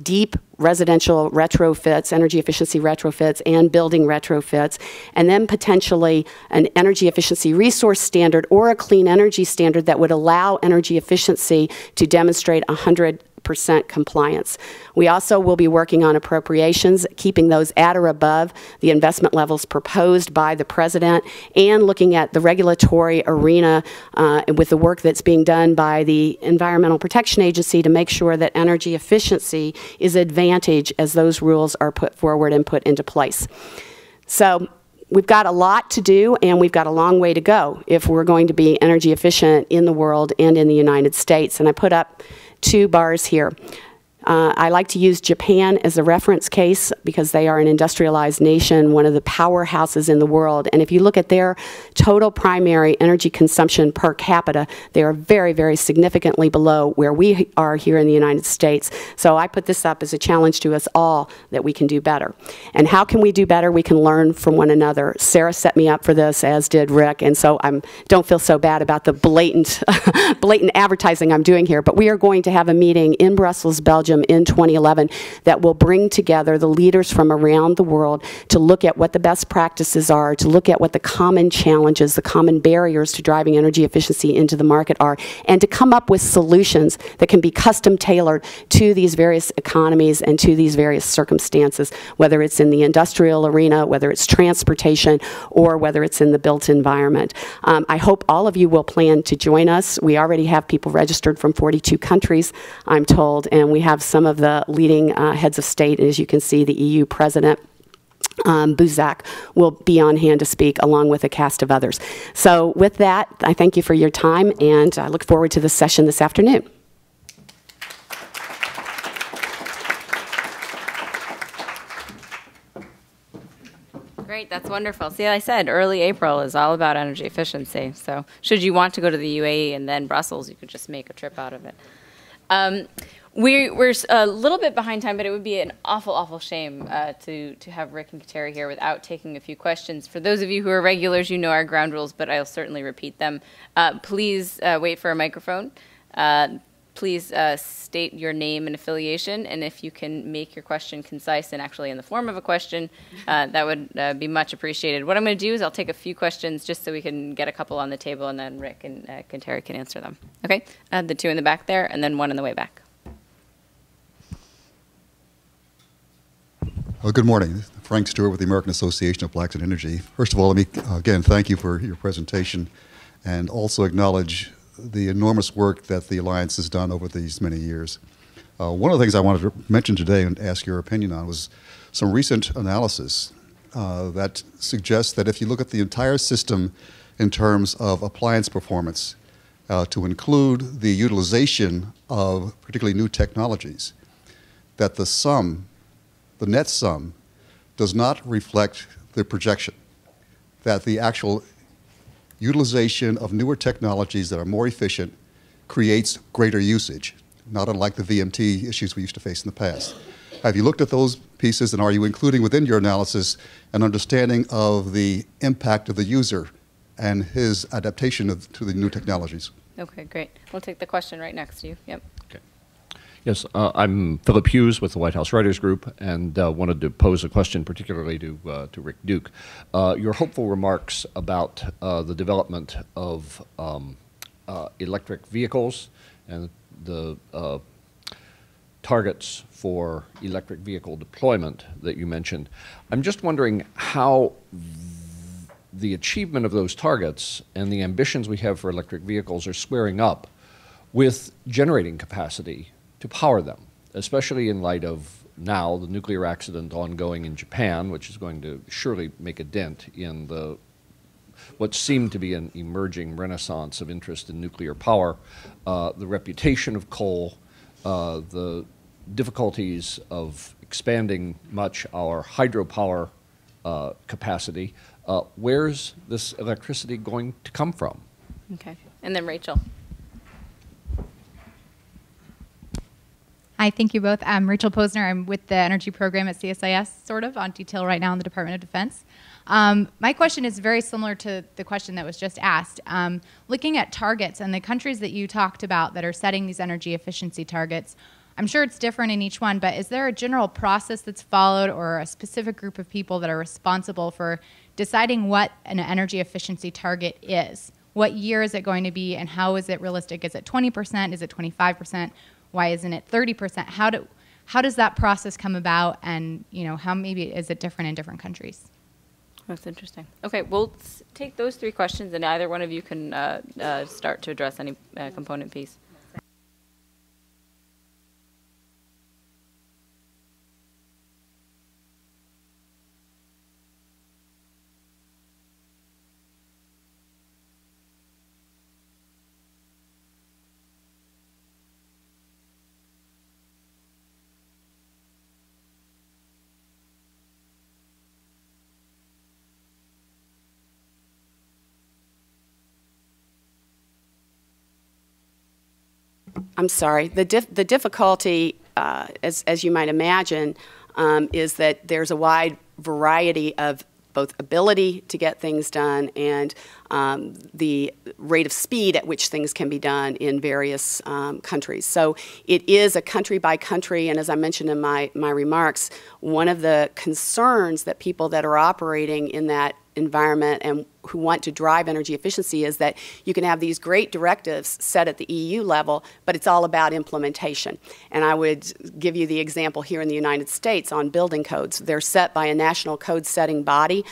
deep residential retrofits, energy efficiency retrofits, and building retrofits, and then potentially an energy efficiency resource standard or a clean energy standard that would allow energy efficiency to demonstrate 100% compliance. We also will be working on appropriations, keeping those at or above the investment levels proposed by the President, and looking at the regulatory arena with the work that's being done by the Environmental Protection Agency to make sure that energy efficiency is advantaged as those rules are put forward and put into place. So we've got a lot to do, and we've got a long way to go if we're going to be energy efficient in the world and in the United States. And I put up 2 bars here. I like to use Japan as a reference case because they are an industrialized nation, one of the powerhouses in the world. And if you look at their total primary energy consumption per capita, they are very, very significantly below where we are here in the United States. So I put this up as a challenge to us all that we can do better. And how can we do better? We can learn from one another. Sarah set me up for this, as did Rick, and so I don't feel so bad about the blatant advertising I'm doing here. But we are going to have a meeting in Brussels, Belgium, in 2011 that will bring together the leaders from around the world to look at what the best practices are, to look at what the common challenges, the common barriers to driving energy efficiency into the market are, and to come up with solutions that can be custom tailored to these various economies and to these various circumstances, whether it's in the industrial arena, whether it's transportation, or whether it's in the built environment. I hope all of you will plan to join us. We already have people registered from 42 countries, I'm told, and we have some of the leading heads of state. As you can see, the EU President Buzak will be on hand to speak along with a cast of others. So with that, I thank you for your time, and I look forward to the session this afternoon. Great, that's wonderful. See, I said early April is all about energy efficiency. So should you want to go to the UAE and then Brussels, you could just make a trip out of it. We're a little bit behind time, but it would be an awful, awful shame to have Rick and Kateri here without taking a few questions. For those of you who are regulars, you know our ground rules, but I'll certainly repeat them. Please wait for a microphone. Please state your name and affiliation, and if you can make your question concise and actually in the form of a question, that would be much appreciated. What I'm going to do is I'll take a few questions just so we can get a couple on the table, and then Rick and Kateri can answer them. Okay? The 2 in the back there, and then 1 on the way back. Well, good morning. Frank Stewart with the American Association of Blacks in Energy. First of all, let me again thank you for your presentation and also acknowledge the enormous work that the Alliance has done over these many years. One of the things I wanted to mention today and ask your opinion on was some recent analysis that suggests that if you look at the entire system in terms of appliance performance, to include the utilization of particularly new technologies, that the net sum does not reflect the projection, that the actual utilization of newer technologies that are more efficient creates greater usage, not unlike the VMT issues we used to face in the past. Have you looked at those pieces, and are you including within your analysis an understanding of the impact of the user and his adaptation to the new technologies? Okay, great. We'll take the question right next to you. Yep. Okay. Yes, I'm Philip Hughes with the White House Writers Group, and wanted to pose a question particularly to Rick Duke. Your hopeful remarks about the development of electric vehicles and the targets for electric vehicle deployment that you mentioned. I'm just wondering how the achievement of those targets and the ambitions we have for electric vehicles are squaring up with generating capacity to power them, especially in light of now the nuclear accident ongoing in Japan, which is going to surely make a dent in what seemed to be an emerging renaissance of interest in nuclear power, the reputation of coal, the difficulties of expanding much our hydropower capacity. Where's this electricity going to come from? Okay. And then Rachel. Hi, thank you both. I'm Rachel Posner. I'm with the energy program at CSIS, sort of, on detail right now in the Department of Defense. My question is very similar to the question that was just asked. Looking at targets and the countries that you talked about that are setting these energy efficiency targets, I'm sure it's different in each one, but is there a general process that's followed or a specific group of people that are responsible for deciding what an energy efficiency target is? What year is it going to be, and how is it realistic? Is it 20%? Is it 25%? Why isn't it 30%? How does that process come about, and how maybe is it different in different countries? That's interesting. Okay, we'll take those three questions, and either one of you can start to address any component piece. I'm sorry. The difficulty, as you might imagine, is that there's a wide variety of both ability to get things done and the rate of speed at which things can be done in various countries. So it is a country by country, and as I mentioned in my remarks, one of the concerns that people that are operating in that environment and who want to drive energy efficiency is that you can have these great directives set at the EU level, but it's all about implementation. And I would give you the example here in the United States on building codes. They're set by a national code setting body.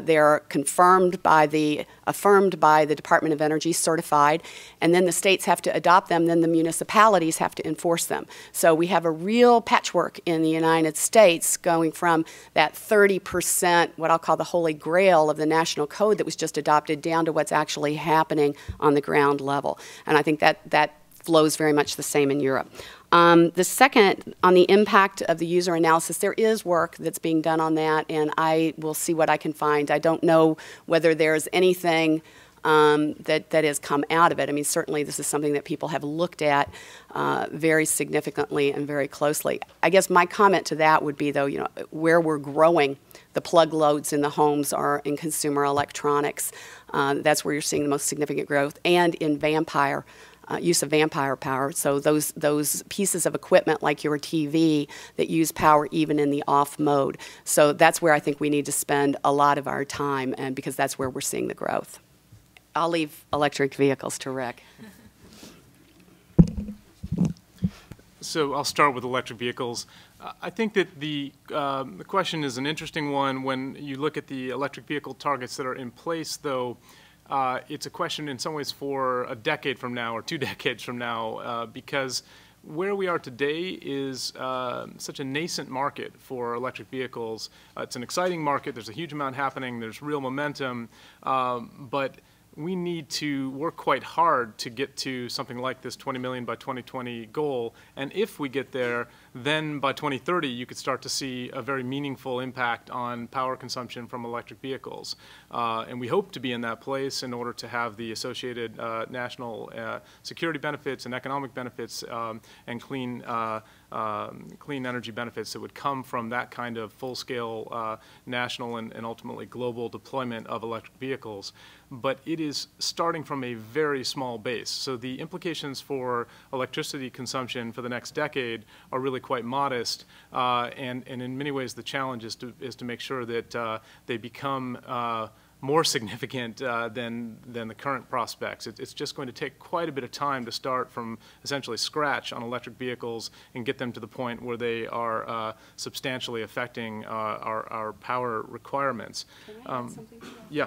They're affirmed by the Department of Energy, certified, and then the states have to adopt them, then the municipalities have to enforce them. So we have a real patchwork in the United States going from that 30%, what I'll call the holy grail of the national code that was just adopted, down to what's actually happening on the ground level. And I think that flows very much the same in Europe. The second, on the impact of the user analysis, there is work that's being done on that, and I will see what I can find. I don't know whether there's anything that has come out of it. I mean, certainly this is something that people have looked at very significantly and very closely. I guess my comment to that would be, though, where we're growing the plug loads in the homes are in consumer electronics. That's where you're seeing the most significant growth, and in use of vampire power. So those pieces of equipment like your TV that use power even in the off mode. So that's where I think we need to spend a lot of our time, and because that's where we're seeing the growth. I'll leave electric vehicles to Rick. So I'll start with electric vehicles. I think that the question is an interesting one. When you look at the electric vehicle targets that are in place, though, it's a question in some ways for a decade from now or 2 decades from now, because where we are today is such a nascent market for electric vehicles. It's an exciting market. There's a huge amount happening. There's real momentum, but we need to work quite hard to get to something like this 20 million by 2020 goal. And if we get there, then by 2030, you could start to see a very meaningful impact on power consumption from electric vehicles. And we hope to be in that place in order to have the associated national security benefits and economic benefits and clean energy benefits that would come from that kind of full-scale national and ultimately global deployment of electric vehicles. But it is starting from a very small base. So the implications for electricity consumption for the next decade are really quite modest. And in many ways, the challenge is to make sure that they become more significant than the current prospects. It's just going to take quite a bit of time to start from essentially scratch on electric vehicles and get them to the point where they are substantially affecting our power requirements. Can I add something to that? Yeah.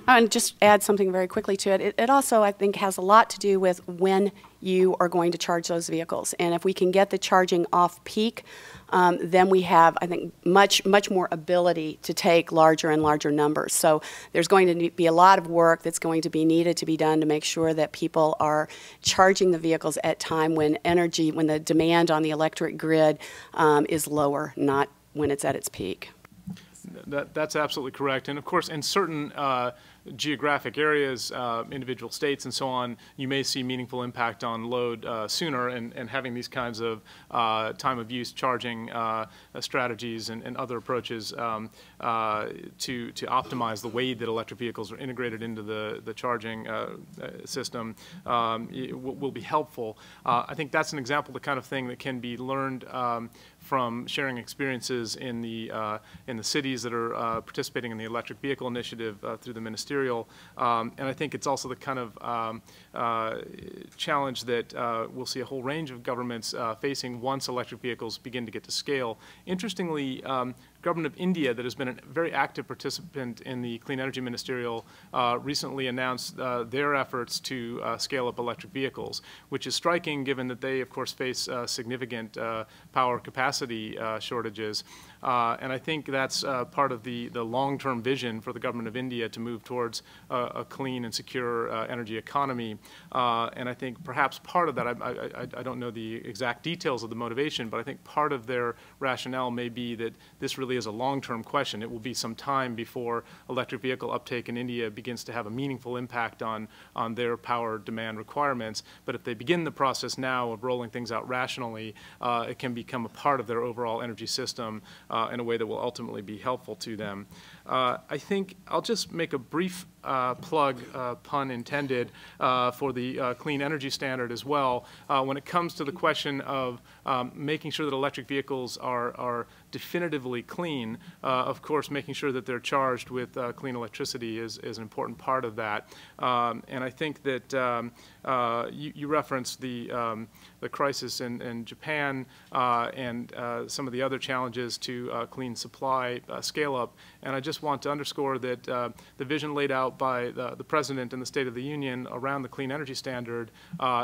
And just add something very quickly to it. It also, I think, has a lot to do with when you are going to charge those vehicles. And if we can get the charging off peak, then we have, I think, much more ability to take larger and larger numbers. So there's going to be a lot of work that's going to be needed to be done to make sure that people are charging the vehicles at time when when the demand on the electric grid is lower, not when it's at its peak. That's absolutely correct. And of course, in certain geographic areas, individual states and so on, you may see meaningful impact on load sooner, and having these kinds of time of use charging strategies and other approaches to optimize the way that electric vehicles are integrated into the charging system will be helpful. I think that's an example of the kind of thing that can be learned from sharing experiences in the cities that are participating in the electric vehicle initiative through the ministerial. And I think it's also the kind of challenge that we'll see a whole range of governments facing once electric vehicles begin to get to scale. Interestingly, Government of India, that has been a very active participant in the Clean Energy Ministerial, recently announced their efforts to scale up electric vehicles, which is striking given that they, of course, face significant power capacity shortages. And I think that's part of the long-term vision for the Government of India to move towards a clean and secure energy economy. And I think perhaps part of that, I don't know the exact details of the motivation, but I think part of their rationale may be that this really is a long-term question. It will be some time before electric vehicle uptake in India begins to have a meaningful impact on their power demand requirements. But if they begin the process now of rolling things out rationally, it can become a part of their overall energy system in a way that will ultimately be helpful to them. I think I'll just make a brief plug, pun intended, for the Clean Energy Standard as well. When it comes to the question of making sure that electric vehicles are definitively clean, of course, making sure that they're charged with clean electricity is an important part of that. And I think that you referenced the crisis in Japan and some of the other challenges to clean supply scale-up. And I just want to underscore that the vision laid out by the President in the State of the Union around the Clean Energy Standard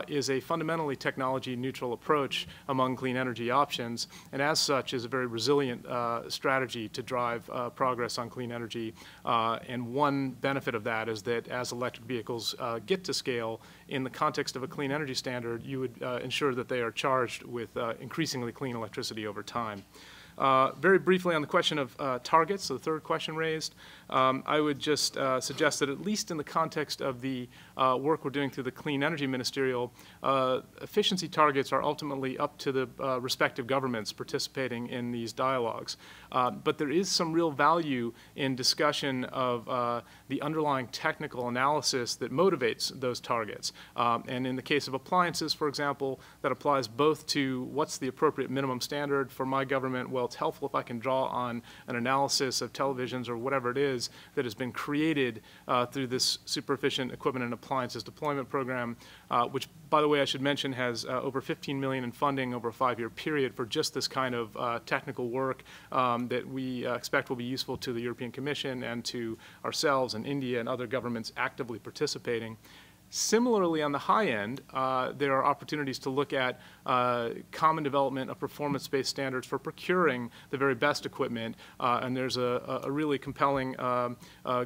is a fundamentally technology-neutral approach among clean energy options, and as such is a very resilient strategy to drive progress on clean energy. And one benefit of that is that as electric vehicles get to scale, in the context of a clean energy standard, you would ensure that they are charged with increasingly clean electricity over time. Very briefly on the question of targets, so the third question raised, I would just suggest that at least in the context of the work we're doing through the Clean Energy Ministerial, efficiency targets are ultimately up to the respective governments participating in these dialogues. But there is some real value in discussion of the underlying technical analysis that motivates those targets. And in the case of appliances, for example, that applies both to what's the appropriate minimum standard for my government, well, it's helpful if I can draw on an analysis of televisions or whatever it is that has been created through this super efficient equipment and appliances deployment program, which, by the way, I should mention has over $15 million in funding over a 5-year period for just this kind of technical work that we expect will be useful to the European Commission and to ourselves and India and other governments actively participating. Similarly, on the high end, there are opportunities to look at common development of performance-based standards for procuring the very best equipment, and there's a really compelling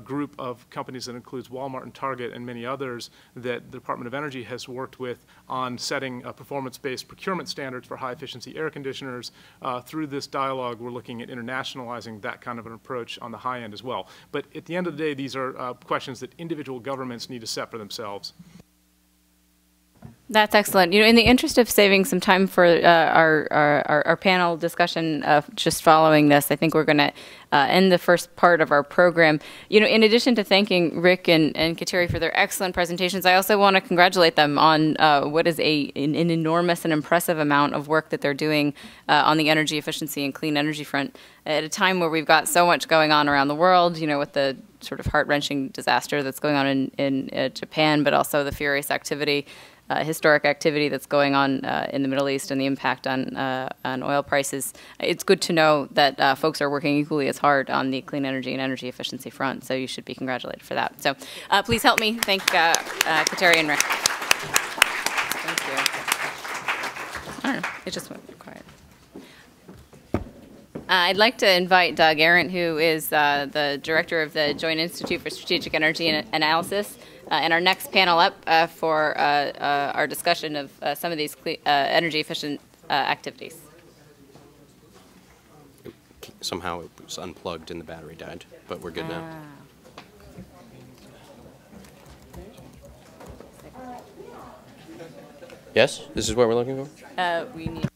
group of companies that includes Walmart and Target and many others that the Department of Energy has worked with on setting performance-based procurement standards for high-efficiency air conditioners. Through this dialogue, we're looking at internationalizing that kind of an approach on the high end as well. But at the end of the day, these are questions that individual governments need to set for themselves. That's excellent. You know, in the interest of saving some time for our panel discussion just following this, I think we're going to end the first part of our program. You know, in addition to thanking Rick and Kateri for their excellent presentations, I also want to congratulate them on what is an enormous and impressive amount of work that they're doing on the energy efficiency and clean energy front at a time where we've got so much going on around the world, you know, with the sort of heart-wrenching disaster that's going on in Japan, but also the furious activity, historic activity that's going on in the Middle East and the impact on oil prices. It's good to know that folks are working equally as hard on the clean energy and energy efficiency front, so you should be congratulated for that. So please help me thank Kateri and Rick. Thank you. I don't know, it just went quiet. I'd like to invite Doug Arendt, who is the director of the Joint Institute for Strategic Energy Analysis, and our next panel up for our discussion of some of these energy efficient activities. Somehow it was unplugged and the battery died, but we're good now. Yes? This is what we're looking for? We need.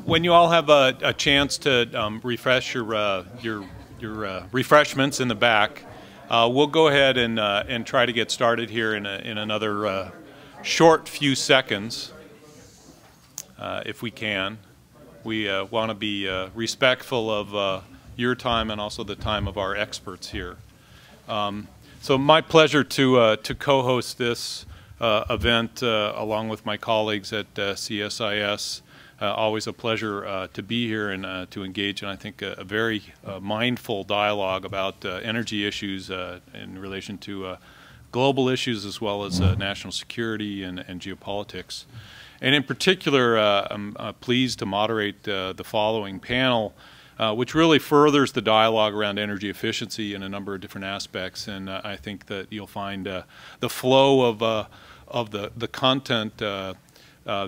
When you all have a chance to refresh your refreshments in the back, we'll go ahead and try to get started here in another short few seconds, if we can. We want to be respectful of your time and also the time of our experts here. So my pleasure to co-host this event along with my colleagues at CSIS. Always a pleasure to be here and to engage in, I think, a very mindful dialogue about energy issues in relation to global issues as well as national security and geopolitics. And in particular, I'm pleased to moderate the following panel, which really furthers the dialogue around energy efficiency in a number of different aspects. And I think that you'll find the flow of the content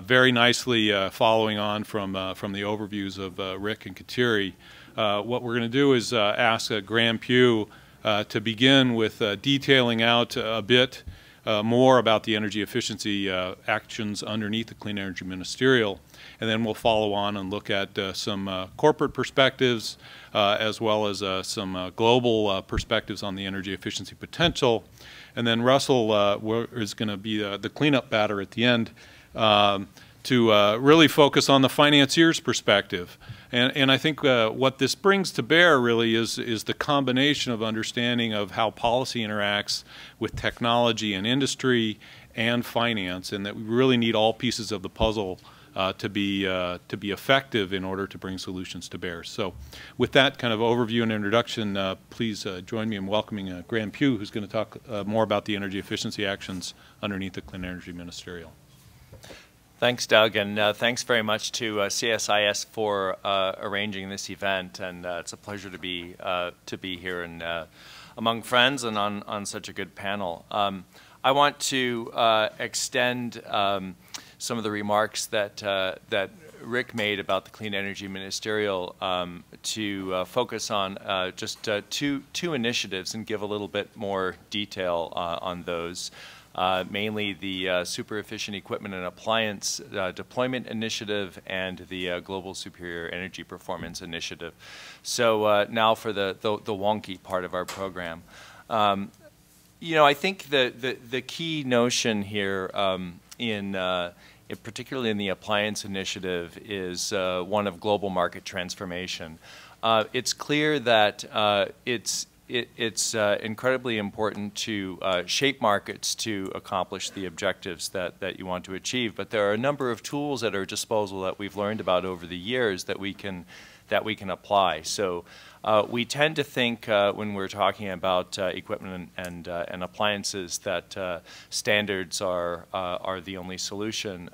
very nicely following on from the overviews of Rick and Kateri. What we're going to do is ask Graham Pugh to begin with detailing out a bit more about the energy efficiency actions underneath the Clean Energy Ministerial, and then we'll follow on and look at some corporate perspectives as well as some global perspectives on the energy efficiency potential. And then Russell is going to be the cleanup batter at the end, to really focus on the financier's perspective. And I think what this brings to bear really is the combination of understanding of how policy interacts with technology and industry and finance, and that we really need all pieces of the puzzle to be effective in order to bring solutions to bear. So with that kind of overview and introduction, please join me in welcoming Graham Pugh, who's going to talk more about the energy efficiency actions underneath the Clean Energy Ministerial. Thanks, Doug, and thanks very much to CSIS for arranging this event. And it's a pleasure to be here and among friends and on such a good panel. I want to extend some of the remarks that Rick made about the Clean Energy Ministerial to focus on just two initiatives and give a little bit more detail on those. Mainly the Super Efficient Equipment and Appliance Deployment Initiative and the Global Superior Energy Performance Initiative. So now for the wonky part of our program. You know, I think the key notion here particularly in the Appliance Initiative is one of global market transformation. It's clear that it's incredibly important to shape markets to accomplish the objectives that you want to achieve. But there are a number of tools at our disposal that we've learned about over the years that we can apply. So we tend to think when we're talking about equipment and appliances that standards are the only solution.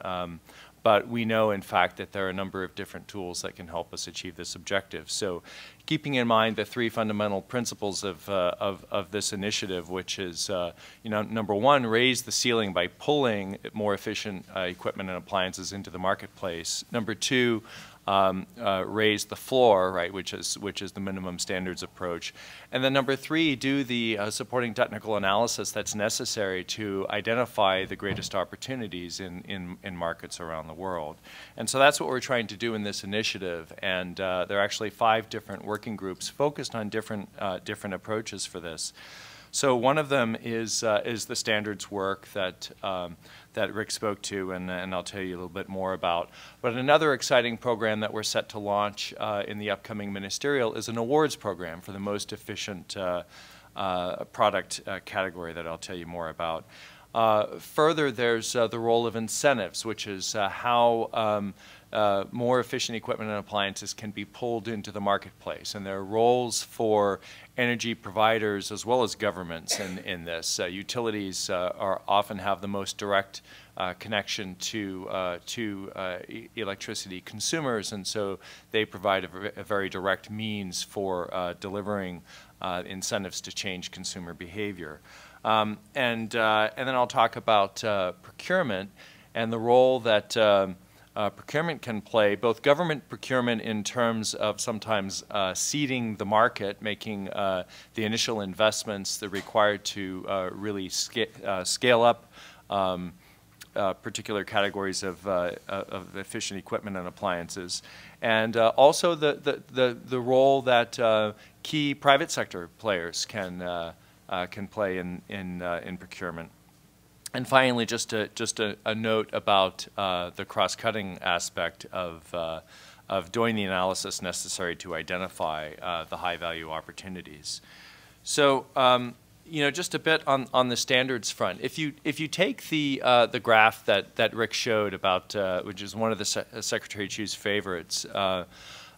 But we know, in fact, that there are a number of different tools that can help us achieve this objective. So keeping in mind the three fundamental principles of this initiative, which is, you know, number one, raise the ceiling by pulling more efficient equipment and appliances into the marketplace. Number two, raise the floor, right, which is the minimum standards approach. And then number three, do the supporting technical analysis that's necessary to identify the greatest opportunities in markets around the world. And so that's what we're trying to do in this initiative. And there are actually 5 different working groups focused on different approaches for this. So one of them is the standards work that Rick spoke to, and I'll tell you a little bit more about. But another exciting program that we're set to launch in the upcoming ministerial is an awards program for the most efficient product category that I'll tell you more about. Further, there's the role of incentives, which is how more efficient equipment and appliances can be pulled into the marketplace. And there are roles for energy providers as well as governments in this. Utilities often have the most direct connection to electricity consumers, and so they provide a very direct means for delivering incentives to change consumer behavior. And then I'll talk about procurement and the role that procurement can play, both government procurement in terms of sometimes seeding the market, making the initial investments that are required to really scale up particular categories of efficient equipment and appliances, and also the role that key private sector players can play in procurement. And finally, just a note about the cross-cutting aspect of doing the analysis necessary to identify the high-value opportunities. So, you know, just a bit on the standards front. If you take the graph that Rick showed about, which is one of the Secretary Chu's favorites,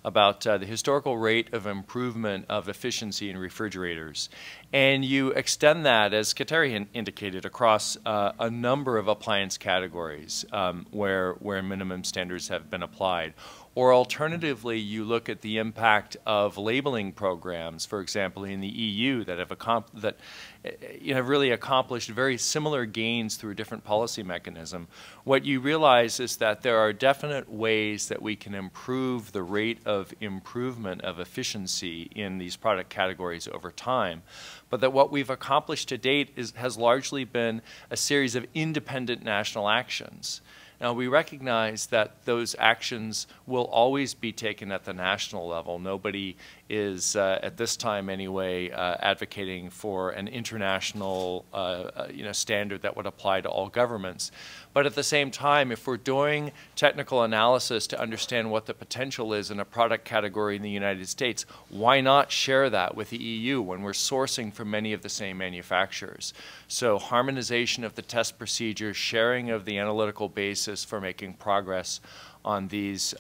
about the historical rate of improvement of efficiency in refrigerators, and you extend that, as Kateri indicated, across a number of appliance categories where minimum standards have been applied. Or alternatively, you look at the impact of labeling programs, for example, in the EU that have really accomplished very similar gains through a different policy mechanism. What you realize is that there are definite ways that we can improve the rate of improvement of efficiency in these product categories over time, but that what we've accomplished to date has largely been a series of independent national actions. Now, we recognize that those actions will always be taken at the national level. Nobody is, at this time anyway, advocating for an international standard that would apply to all governments. But at the same time, if we're doing technical analysis to understand what the potential is in a product category in the United States, why not share that with the EU when we're sourcing from many of the same manufacturers? So harmonization of the test procedures, sharing of the analytical basis for making progress on these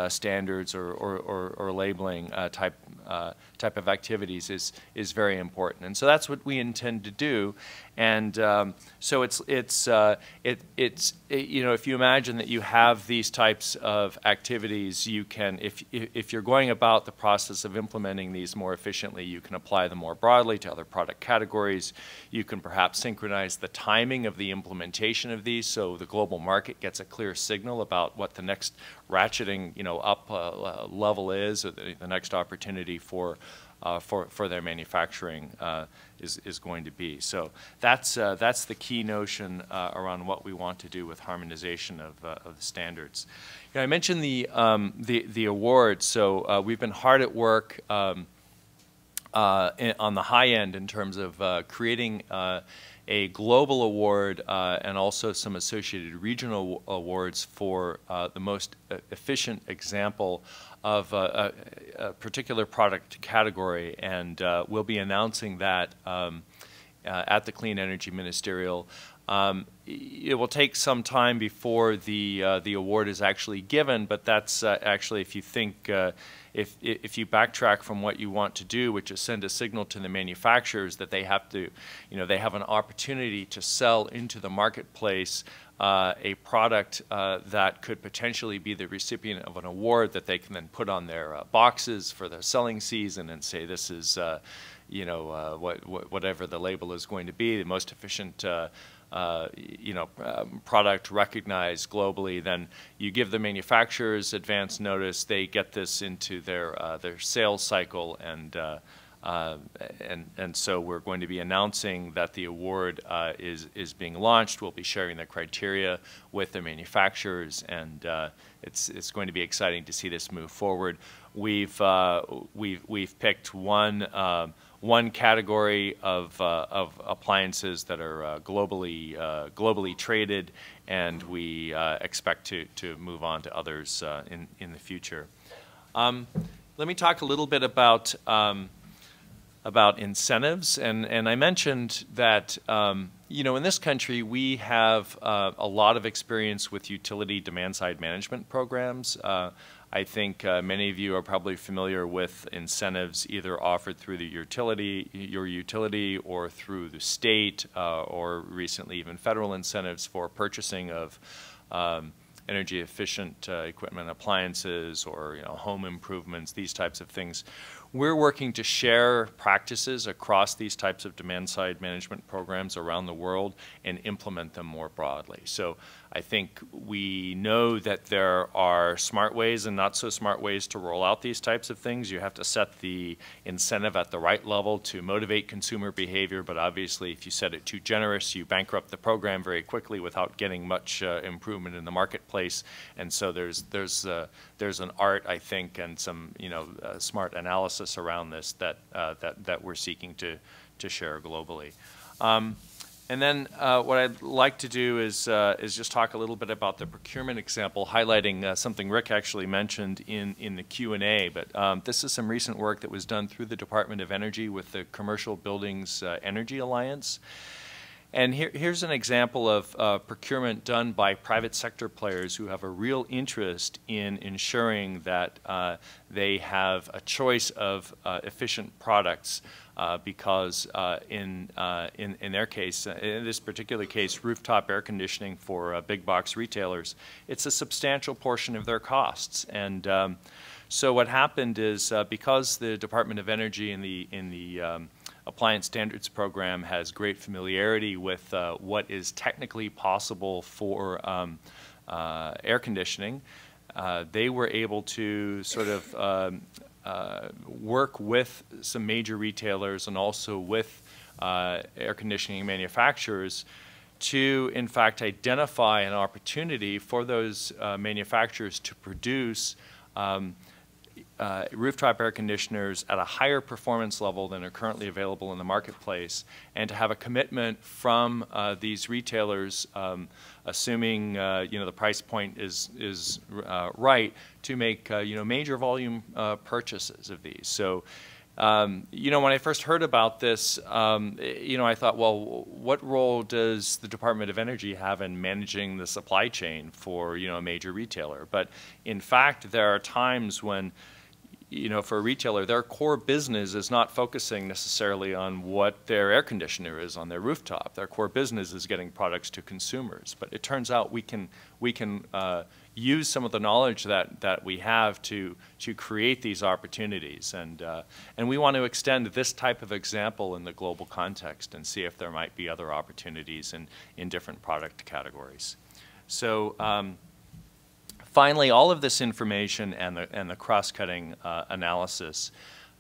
standards or labeling type of activities is very important, and so that's what we intend to do. And so it's you know, if you imagine that you have these types of activities, you can, if you're going about the process of implementing these more efficiently, you can apply them more broadly to other product categories. You can perhaps synchronize the timing of the implementation of these, so the global market gets a clear signal about what the next ratcheting, you know, up level is, or the next opportunity for their manufacturing is going to be. So that's the key notion around what we want to do with harmonization of the standards. You know, I mentioned the awards. So we've been hard at work on the high end in terms of creating a global award and also some associated regional awards for the most efficient example of a particular product category, and we'll be announcing that at the Clean Energy Ministerial. It will take some time before the award is actually given, but that's actually, if you think, if you backtrack from what you want to do, which is send a signal to the manufacturers that they have to, you know, they have an opportunity to sell into the marketplace a product that could potentially be the recipient of an award that they can then put on their boxes for their selling season and say this is, you know, whatever the label is going to be, the most efficient you know, product recognized globally. Then you give the manufacturers advance notice. They get this into their sales cycle, and so we're going to be announcing that the award is being launched. We'll be sharing the criteria with the manufacturers, and it's going to be exciting to see this move forward. We've picked one category of appliances that are globally traded, and we expect to move on to others in the future. Let me talk a little bit about incentives, and I mentioned that you know, in this country we have a lot of experience with utility demand-side management programs. I think many of you are probably familiar with incentives either offered through your utility or through the state, or recently even federal incentives for purchasing of energy efficient equipment, appliances, or, you know, home improvements, these types of things. We're working to share practices across these types of demand-side management programs around the world and implement them more broadly. So I think we know that there are smart ways and not so smart ways to roll out these types of things. You have to set the incentive at the right level to motivate consumer behavior, but obviously if you set it too generous, you bankrupt the program very quickly without getting much improvement in the marketplace. And so there's an art, I think, and some, you know, smart analysis around this that we're seeking to share globally. And then what I'd like to do is just talk a little bit about the procurement example, highlighting something Rick actually mentioned in the Q&A. But this is some recent work that was done through the Department of Energy with the Commercial Buildings Energy Alliance. And here's an example of procurement done by private sector players who have a real interest in ensuring that they have a choice of efficient products. Because in their case, in this particular case, rooftop air conditioning for big box retailers, it's a substantial portion of their costs. And so what happened is because the Department of Energy in the Appliance Standards Program has great familiarity with what is technically possible for air conditioning, they were able to sort of work with some major retailers and also with air conditioning manufacturers to, in fact, identify an opportunity for those manufacturers to produce rooftop air conditioners at a higher performance level than are currently available in the marketplace, and to have a commitment from these retailers, assuming you know, the price point is right, to make you know, major volume purchases of these. So You know, when I first heard about this, you know, I thought, well, what role does the Department of Energy have in managing the supply chain for, you know, a major retailer? But in fact, there are times when, you know, for a retailer, their core business is not focusing necessarily on what their air conditioner is on their rooftop. Their core business is getting products to consumers. But it turns out we can use some of the knowledge that we have to create these opportunities, and we want to extend this type of example in the global context and see if there might be other opportunities in different product categories. So. Finally, all of this information and the cross-cutting analysis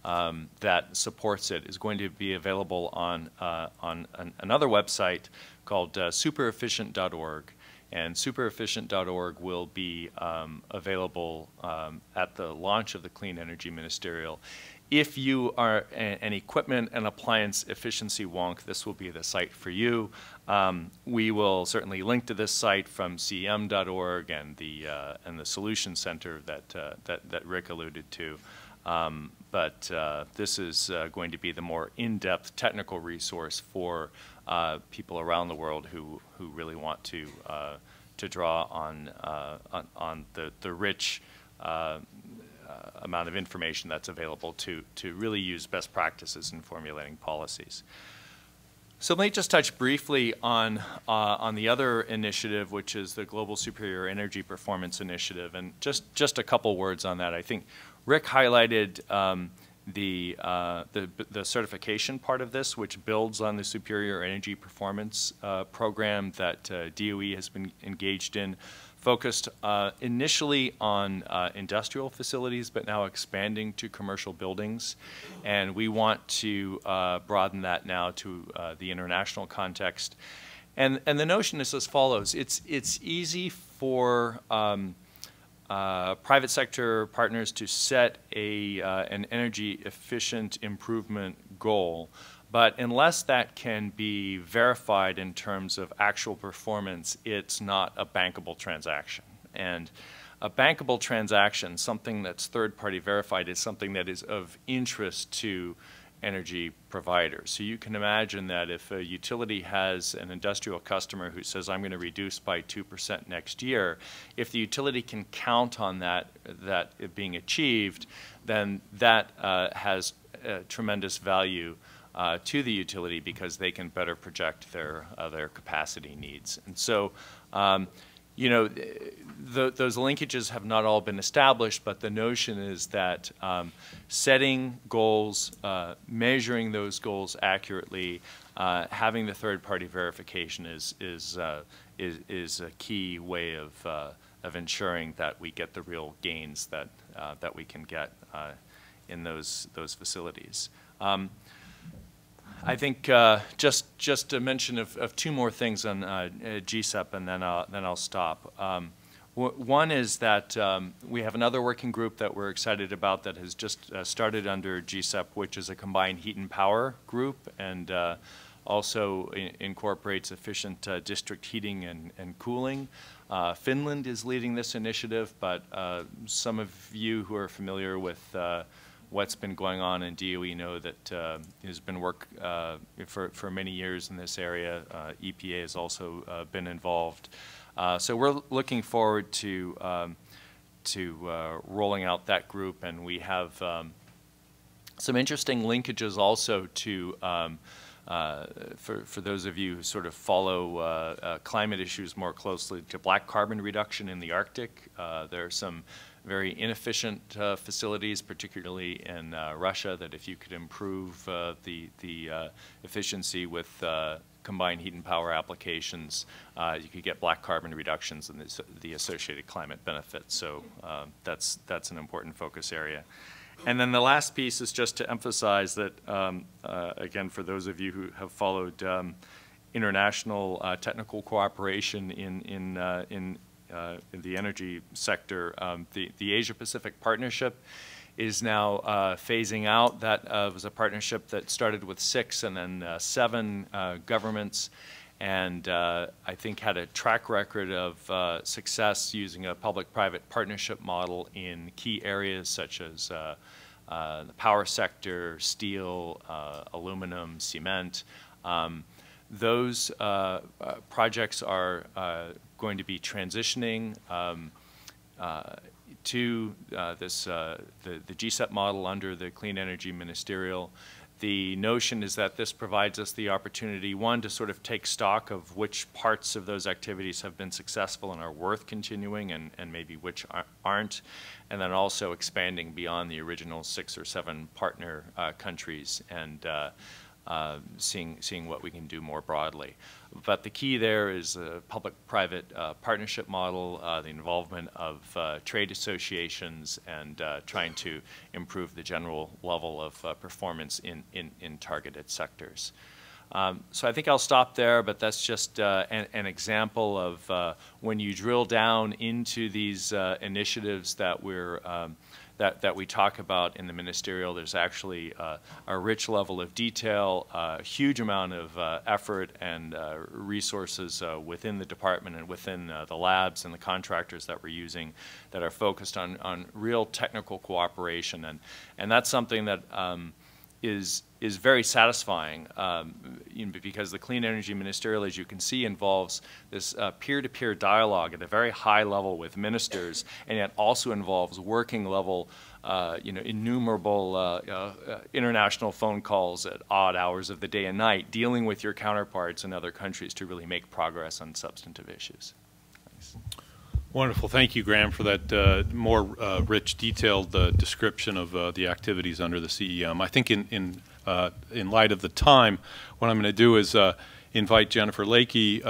that supports it is going to be available on another website called superefficient.org. And superefficient.org will be available at the launch of the Clean Energy Ministerial. If you are an equipment and appliance efficiency wonk, this will be the site for you. We will certainly link to this site from cem.org and the Solution Center that Rick alluded to. But this is going to be the more in-depth technical resource for people around the world who really want to draw on the rich amount of information that's available to really use best practices in formulating policies. So let me just touch briefly on the other initiative, which is the Global Superior Energy Performance Initiative, and just a couple words on that. I think Rick highlighted the certification part of this, which builds on the Superior Energy Performance program that DOE has been engaged in, focused initially on industrial facilities, but now expanding to commercial buildings. And we want to broaden that now to the international context. And the notion is as follows. It's easy for private sector partners to set an energy efficient improvement goal. But unless that can be verified in terms of actual performance, it's not a bankable transaction. And a bankable transaction, something that's third-party verified, is something that is of interest to energy providers. So you can imagine that if a utility has an industrial customer who says, I'm going to reduce by 2% next year, if the utility can count on that it being achieved, then that has tremendous value to the utility because they can better project their capacity needs. And so, you know, those linkages have not all been established, but the notion is that setting goals, measuring those goals accurately, having the third-party verification is a key way of ensuring that we get the real gains that we can get in those facilities. I think just a mention of two more things on GSEP, and then I'll stop. One is that we have another working group that we're excited about that has just started under GSEP, which is a combined heat and power group, and also incorporates efficient district heating and cooling. Finland is leading this initiative, but some of you who are familiar with what's been going on in DOE know that there's been work for many years in this area. EPA has also been involved. So we're looking forward to rolling out that group, and we have some interesting linkages also to for those of you who sort of follow climate issues more closely, to black carbon reduction in the Arctic. There are some very inefficient facilities, particularly in Russia, that if you could improve the efficiency with combined heat and power applications, you could get black carbon reductions and the associated climate benefits. So that's an important focus area. And then the last piece is just to emphasize that, again, for those of you who have followed international technical cooperation in the energy sector, the Asia-Pacific Partnership is now phasing out. That was a partnership that started with 6 and then 7 governments, and I think had a track record of success using a public-private partnership model in key areas such as the power sector, steel, aluminum, cement. Those projects are going to be transitioning to the GSEP model under the Clean Energy Ministerial. The notion is that this provides us the opportunity, one, to sort of take stock of which parts of those activities have been successful and are worth continuing, and maybe which aren't, and then also expanding beyond the original 6 or 7 partner countries and seeing what we can do more broadly. But the key there is a public-private partnership model, the involvement of trade associations, and trying to improve the general level of performance in targeted sectors. So I think I'll stop there, but that's just an example of when you drill down into these initiatives that that we talk about in the ministerial. There's actually a rich level of detail, a huge amount of effort and resources within the department and within the labs and the contractors that we're using that are focused on real technical cooperation, and that's something that is very satisfying, because the Clean Energy Ministerial, as you can see, involves this peer-to-peer dialogue at a very high level with ministers, and yet also involves working level, innumerable international phone calls at odd hours of the day and night, dealing with your counterparts in other countries to really make progress on substantive issues. Thanks. Wonderful. Thank you, Graham, for that more rich, detailed description of the activities under the CEM. I think in light of the time, what I'm going to do is invite Jennifer Lakey,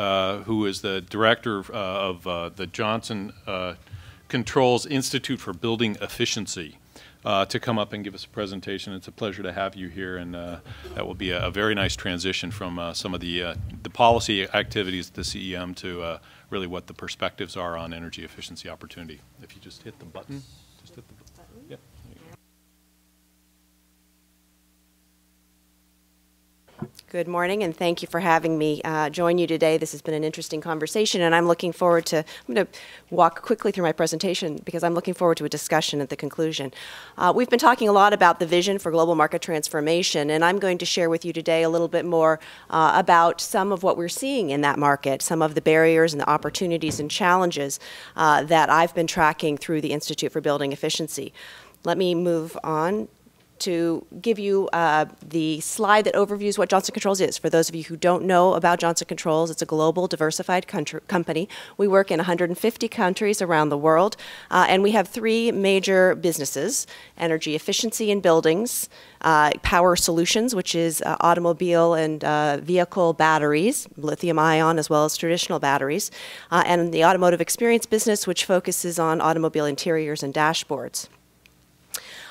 who is the director of the Johnson Controls Institute for Building Efficiency, to come up and give us a presentation. It's a pleasure to have you here, and that will be a very nice transition from some of the policy activities at the CEM to really what the perspectives are on energy efficiency opportunity. If you just hit the button, just hit the button. Yep. There you go. Good morning, and thank you for having me join you today. This has been an interesting conversation, and I'm looking forward to, I'm going to walk quickly through my presentation because I'm looking forward to a discussion at the conclusion. We've been talking a lot about the vision for global market transformation, and I'm going to share with you today a little bit more about some of what we're seeing in that market, some of the barriers and the opportunities and challenges that I've been tracking through the Institute for Building Efficiency. Let me move on to give you the slide that overviews what Johnson Controls is. For those of you who don't know about Johnson Controls, it's a global diversified company. We work in 150 countries around the world, and we have 3 major businesses: energy efficiency in buildings, power solutions, which is automobile and vehicle batteries, lithium-ion as well as traditional batteries, and the automotive experience business, which focuses on automobile interiors and dashboards.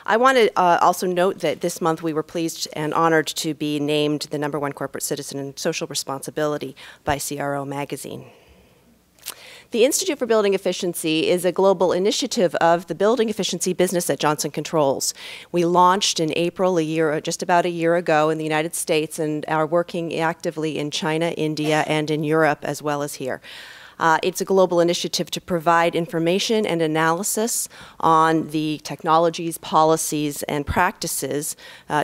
I want to also note that this month we were pleased and honored to be named the #1 corporate citizen in social responsibility by CRO magazine. The Institute for Building Efficiency is a global initiative of the building efficiency business at Johnson Controls. We launched in April, just about a year ago, in the United States, and are working actively in China, India, and in Europe as well as here. It's a global initiative to provide information and analysis on the technologies, policies, and practices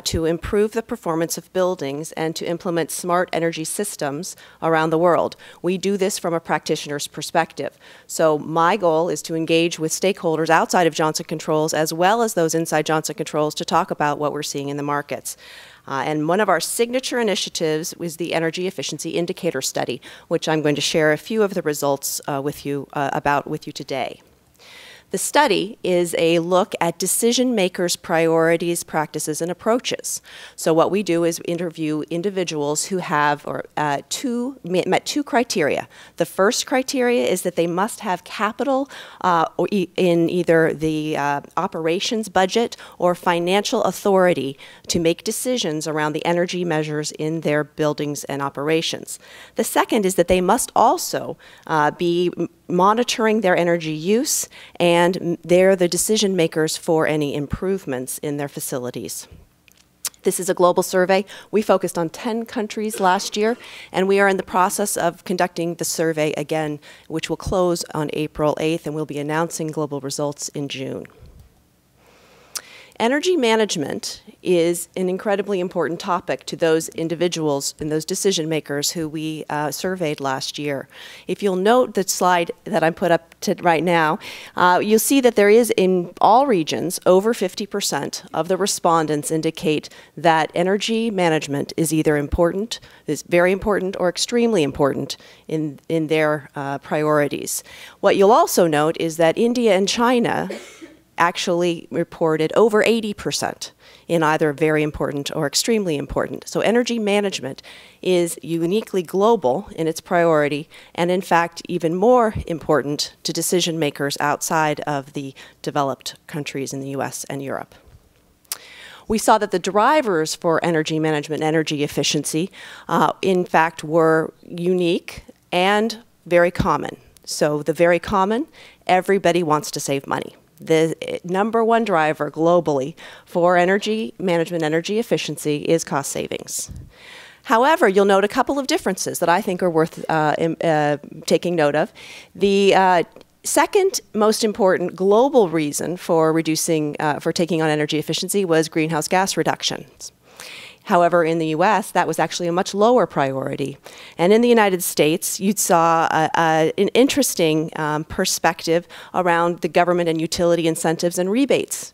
to improve the performance of buildings and to implement smart energy systems around the world. We do this from a practitioner's perspective. So my goal is to engage with stakeholders outside of Johnson Controls as well as those inside Johnson Controls to talk about what we're seeing in the markets. And one of our signature initiatives was the Energy Efficiency Indicator Study, which I'm going to share a few of the results with you today. The study is a look at decision makers' priorities, practices, and approaches. So what we do is interview individuals who have met 2 criteria. The first criteria is that they must have capital in either the operations budget or financial authority to make decisions around the energy measures in their buildings and operations. The second is that they must also be monitoring their energy use, and they're the decision makers for any improvements in their facilities. This is a global survey. We focused on 10 countries last year, and we are in the process of conducting the survey again, which will close on April 8th, and we'll be announcing global results in June. Energy management is an incredibly important topic to those individuals and those decision makers who we surveyed last year. If you'll note the slide that I put up to right now, you'll see that there is in all regions over 50% of the respondents indicate that energy management is either important, is very important, or extremely important in their priorities. What you'll also note is that India and China actually reported over 80% in either very important or extremely important. So energy management is uniquely global in its priority, and in fact even more important to decision makers outside of the developed countries in the US and Europe. We saw that the drivers for energy management and energy efficiency in fact were unique and very common. So the very common, everybody wants to save money. The number one driver globally for energy management, energy efficiency is cost savings. However, you'll note a couple of differences that I think are worth taking note of. The second most important global reason for taking on energy efficiency was greenhouse gas reductions. However, in the US, that was actually a much lower priority. And in the United States, you saw an interesting perspective around the government and utility incentives and rebates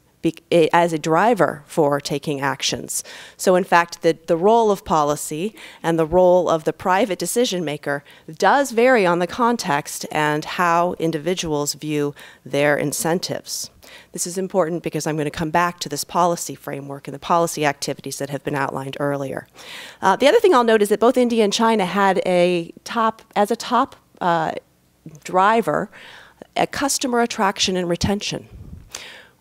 as a driver for taking actions. So in fact, the role of policy and the role of the private decision maker does vary on the context and how individuals view their incentives. This is important because I'm going to come back to this policy framework and the policy activities that have been outlined earlier. The other thing I'll note is that both India and China had as a top driver, a customer attraction and retention,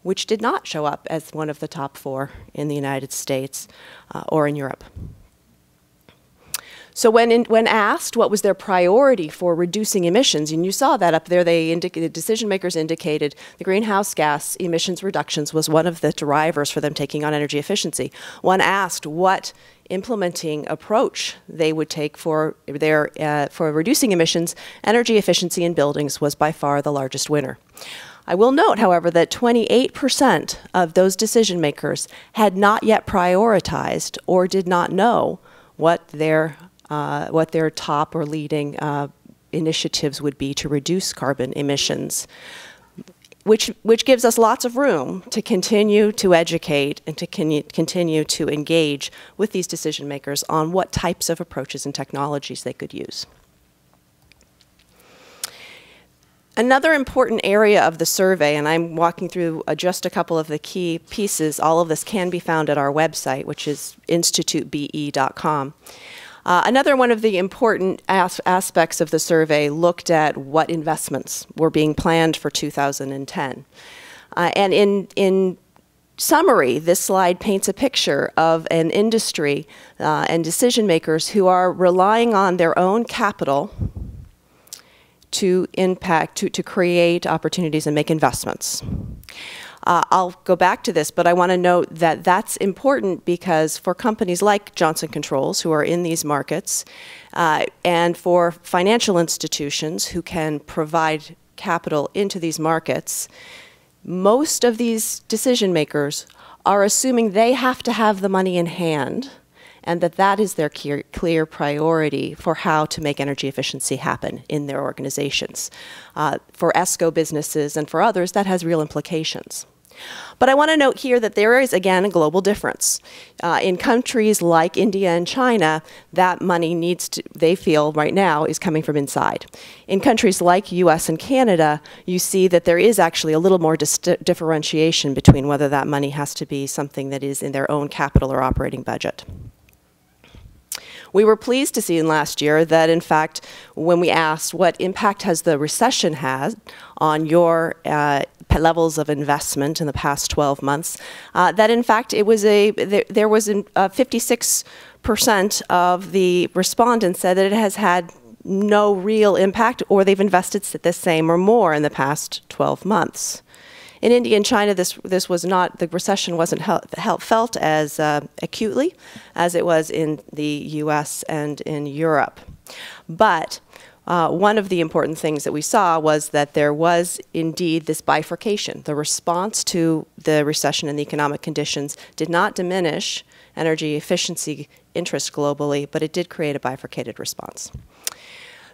which did not show up as one of the top 4 in the United States or in Europe. So when asked what was their priority for reducing emissions, and you saw that up there, decision makers indicated the greenhouse gas emissions reductions was one of the drivers for them taking on energy efficiency. When asked what implementing approach they would take for reducing emissions, energy efficiency in buildings was by far the largest winner. I will note, however, that 28% of those decision makers had not yet prioritized or did not know what their top or leading initiatives would be to reduce carbon emissions, which gives us lots of room to continue to educate and to continue to engage with these decision makers on what types of approaches and technologies they could use. Another important area of the survey, and I'm walking through just a couple of the key pieces, all of this can be found at our website, which is institutebe.com. Another one of the important aspects of the survey looked at what investments were being planned for 2010. And in summary, this slide paints a picture of an industry and decision makers who are relying on their own capital to create opportunities and make investments. I'll go back to this, but I want to note that that's important because for companies like Johnson Controls, who are in these markets, and for financial institutions who can provide capital into these markets, most of these decision makers are assuming they have to have the money in hand and that is their clear priority for how to make energy efficiency happen in their organizations. For ESCO businesses and for others, that has real implications. But I want to note here that there is, again, a global difference. In countries like India and China, that money they feel right now is coming from inside. In countries like US and Canada, you see that there is actually a little more differentiation between whether that money has to be something that is in their own capital or operating budget. We were pleased to see in last year that, in fact, when we asked what impact has the recession had on your levels of investment in the past 12 months, that in fact there was 56% of the respondents said that it has had no real impact or they've invested the same or more in the past 12 months. In India and China, the recession wasn't felt as acutely as it was in the US and in Europe. But one of the important things that we saw was that there was indeed this bifurcation. The response to the recession and the economic conditions did not diminish energy efficiency interest globally, but it did create a bifurcated response.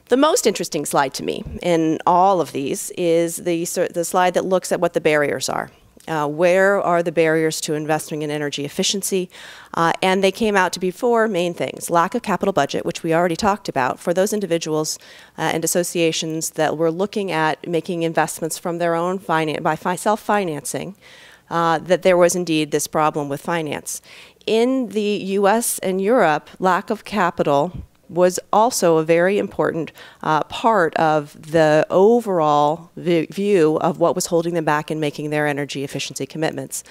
The most interesting slide to me in all of these is the slide that looks at what the barriers are. Where are the barriers to investing in energy efficiency? And they came out to be four main things. Lack of capital budget, which we already talked about, for those individuals and associations that were looking at making investments from their own self-financing, that there was indeed this problem with finance. In the US and Europe, lack of capital was also a very important part of the overall view of what was holding them back in making their energy efficiency commitments.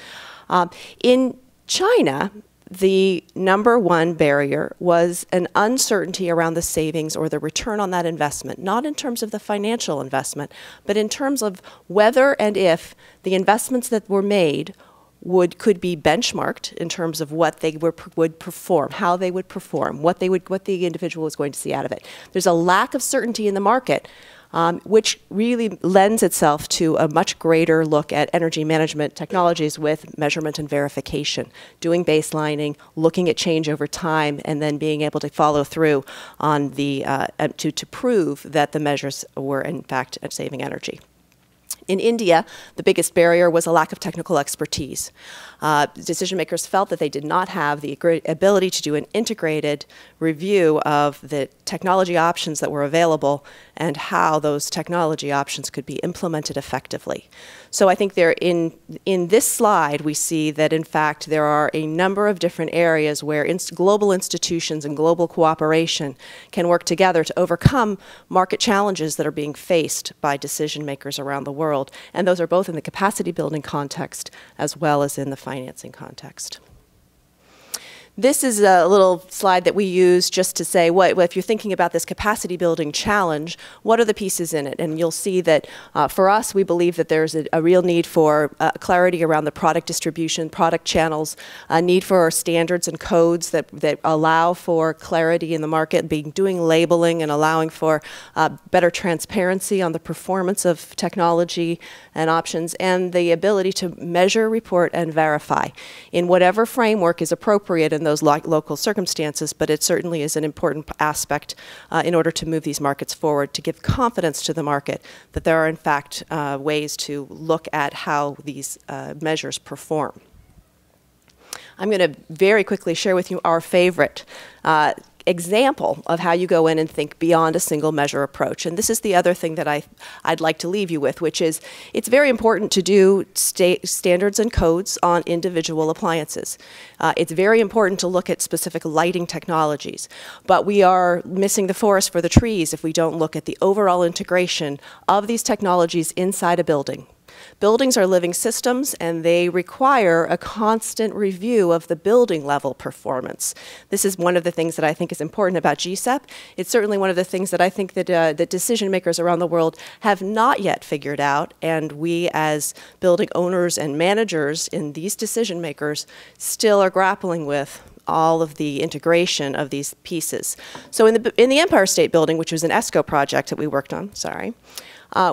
In China, the number one barrier was an uncertainty around the savings or the return on that investment, not in terms of the financial investment, but in terms of whether and if the investments that were made could be benchmarked in terms of what they would perform, how they would perform, what the individual was going to see out of it. There's a lack of certainty in the market, which really lends itself to a much greater look at energy management technologies with measurement and verification, doing baselining, looking at change over time, and then being able to follow through on the to prove that the measures were in fact saving energy. In India, the biggest barrier was a lack of technical expertise. Decision makers felt that they did not have the ability to do an integrated review of the technology options that were available and how those technology options could be implemented effectively. So I think in this slide, we see that, in fact, there are a number of different areas where global institutions and global cooperation can work together to overcome market challenges that are being faced by decision makers around the world. And those are both in the capacity building context as well as in the financing context. This is a little slide that we use just to say, if you're thinking about this capacity building challenge, what are the pieces in it? And you'll see that for us, we believe that there's a real need for clarity around the product distribution, product channels, a need for standards and codes that allow for clarity in the market, doing labeling and allowing for better transparency on the performance of technology and options, and the ability to measure, report, and verify in whatever framework is appropriate in those local circumstances, but it certainly is an important aspect in order to move these markets forward, to give confidence to the market that there are in fact ways to look at how these measures perform. I'm going to very quickly share with you our favorite example of how you go in and think beyond a single measure approach. And this is the other thing that I'd like to leave you with, which is it's very important to do standards and codes on individual appliances. It's very important to look at specific lighting technologies, but we are missing the forest for the trees if we don't look at the overall integration of these technologies inside a building. Buildings are living systems, and they require a constant review of the building level performance. This is one of the things that I think is important about GSEP. It's certainly one of the things that I think that that decision makers around the world have not yet figured out, and we as building owners and managers in these decision makers still are grappling with all of the integration of these pieces. So in the Empire State Building, which was an ESCO project that we worked on,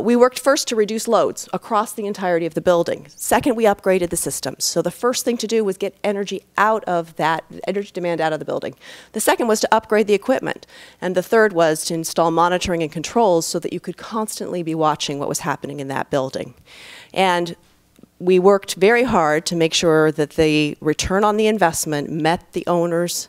we worked first to reduce loads across the entirety of the building. Second, we upgraded the systems. So the first thing to do was get energy demand out of the building. The second was to upgrade the equipment. And the third was to install monitoring and controls so that you could constantly be watching what was happening in that building. And we worked very hard to make sure that the return on the investment met the owner's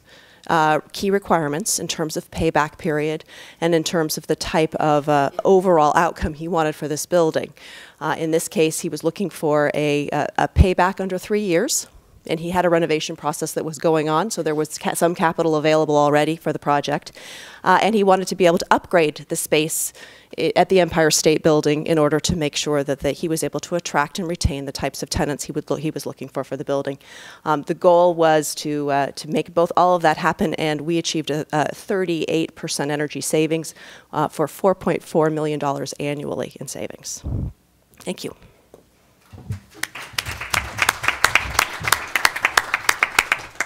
key requirements in terms of payback period and in terms of the type of overall outcome he wanted for this building. In this case, he was looking for a payback under 3 years, and he had a renovation process that was going on, so there was some capital available already for the project. And he wanted to be able to upgrade the space at the Empire State Building in order to make sure that he was able to attract and retain the types of tenants he was looking for the building. The goal was to make all of that happen, and we achieved a 38% energy savings for $4.4 million annually in savings. Thank you.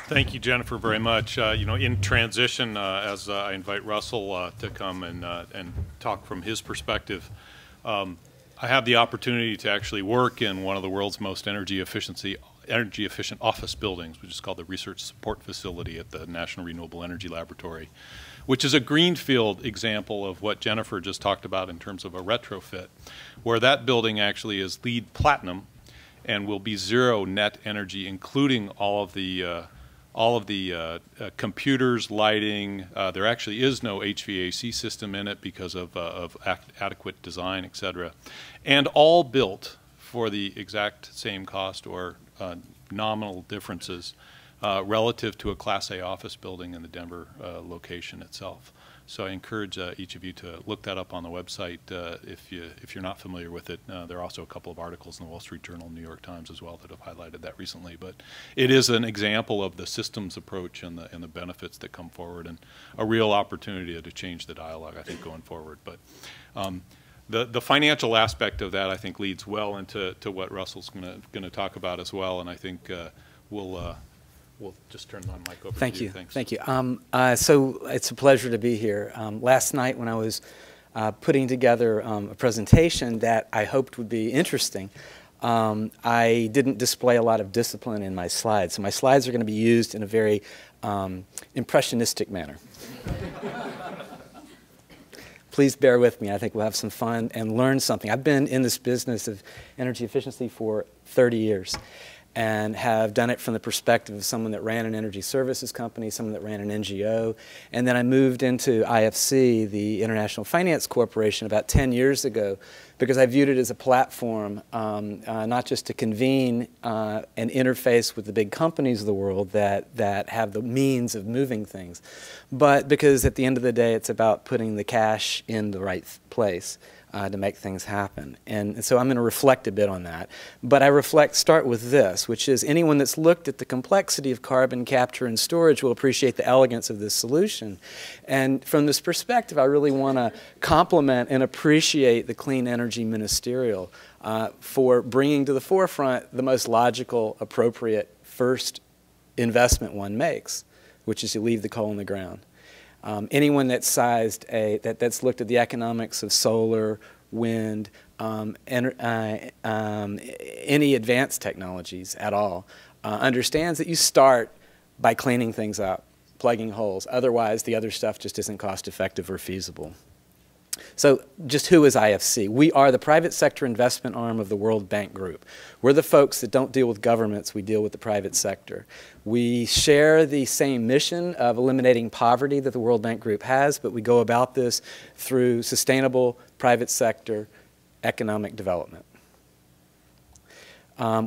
Thank you, Jennifer, very much. In transition, as I invite Russell to come and talk from his perspective, I have the opportunity to actually work in one of the world's most energy efficient office buildings, which is called the Research Support Facility at the National Renewable Energy Laboratory, which is a greenfield example of what Jennifer just talked about in terms of a retrofit, where that building actually is LEED Platinum and will be zero net energy, including all of the computers, lighting. There actually is no HVAC system in it because of adequate design, et cetera, and all built for the exact same cost or nominal differences relative to a Class A office building in the Denver location itself. So I encourage each of you to look that up on the website if you're not familiar with it. There are also a couple of articles in the Wall Street Journal and New York Times as well that have highlighted that recently. But it is an example of the systems approach and the benefits that come forward, and a real opportunity to change the dialogue, I think, going forward. But the financial aspect of that, I think, leads well into what Russell's going to talk about as well, and I think we'll just turn my mic over to you. Thanks. Thank you. So it's a pleasure to be here. Last night when I was putting together a presentation that I hoped would be interesting, I didn't display a lot of discipline in my slides. So my slides are going to be used in a very impressionistic manner. Please bear with me. I think we'll have some fun and learn something. I've been in this business of energy efficiency for 30 years. And have done it from the perspective of someone that ran an energy services company, someone that ran an NGO. And then I moved into IFC, the International Finance Corporation, about 10 years ago because I viewed it as a platform not just to convene and interface with the big companies of the world that have the means of moving things, but because at the end of the day it's about putting the cash in the right place. To make things happen. And so I'm going to reflect a bit on that. But I start with this, which is anyone that's looked at the complexity of carbon capture and storage will appreciate the elegance of this solution. And from this perspective, I really want to compliment and appreciate the Clean Energy Ministerial for bringing to the forefront the most logical, appropriate first investment one makes, which is to leave the coal in the ground. Anyone that's that's looked at the economics of solar, wind, any advanced technologies at all, understands that you start by cleaning things up, plugging holes. Otherwise, the other stuff just isn't cost effective or feasible. So just who is IFC? We are the private sector investment arm of the World Bank Group. We're the folks that don't deal with governments, we deal with the private sector. We share the same mission of eliminating poverty that the World Bank Group has, but we go about this through sustainable private sector economic development.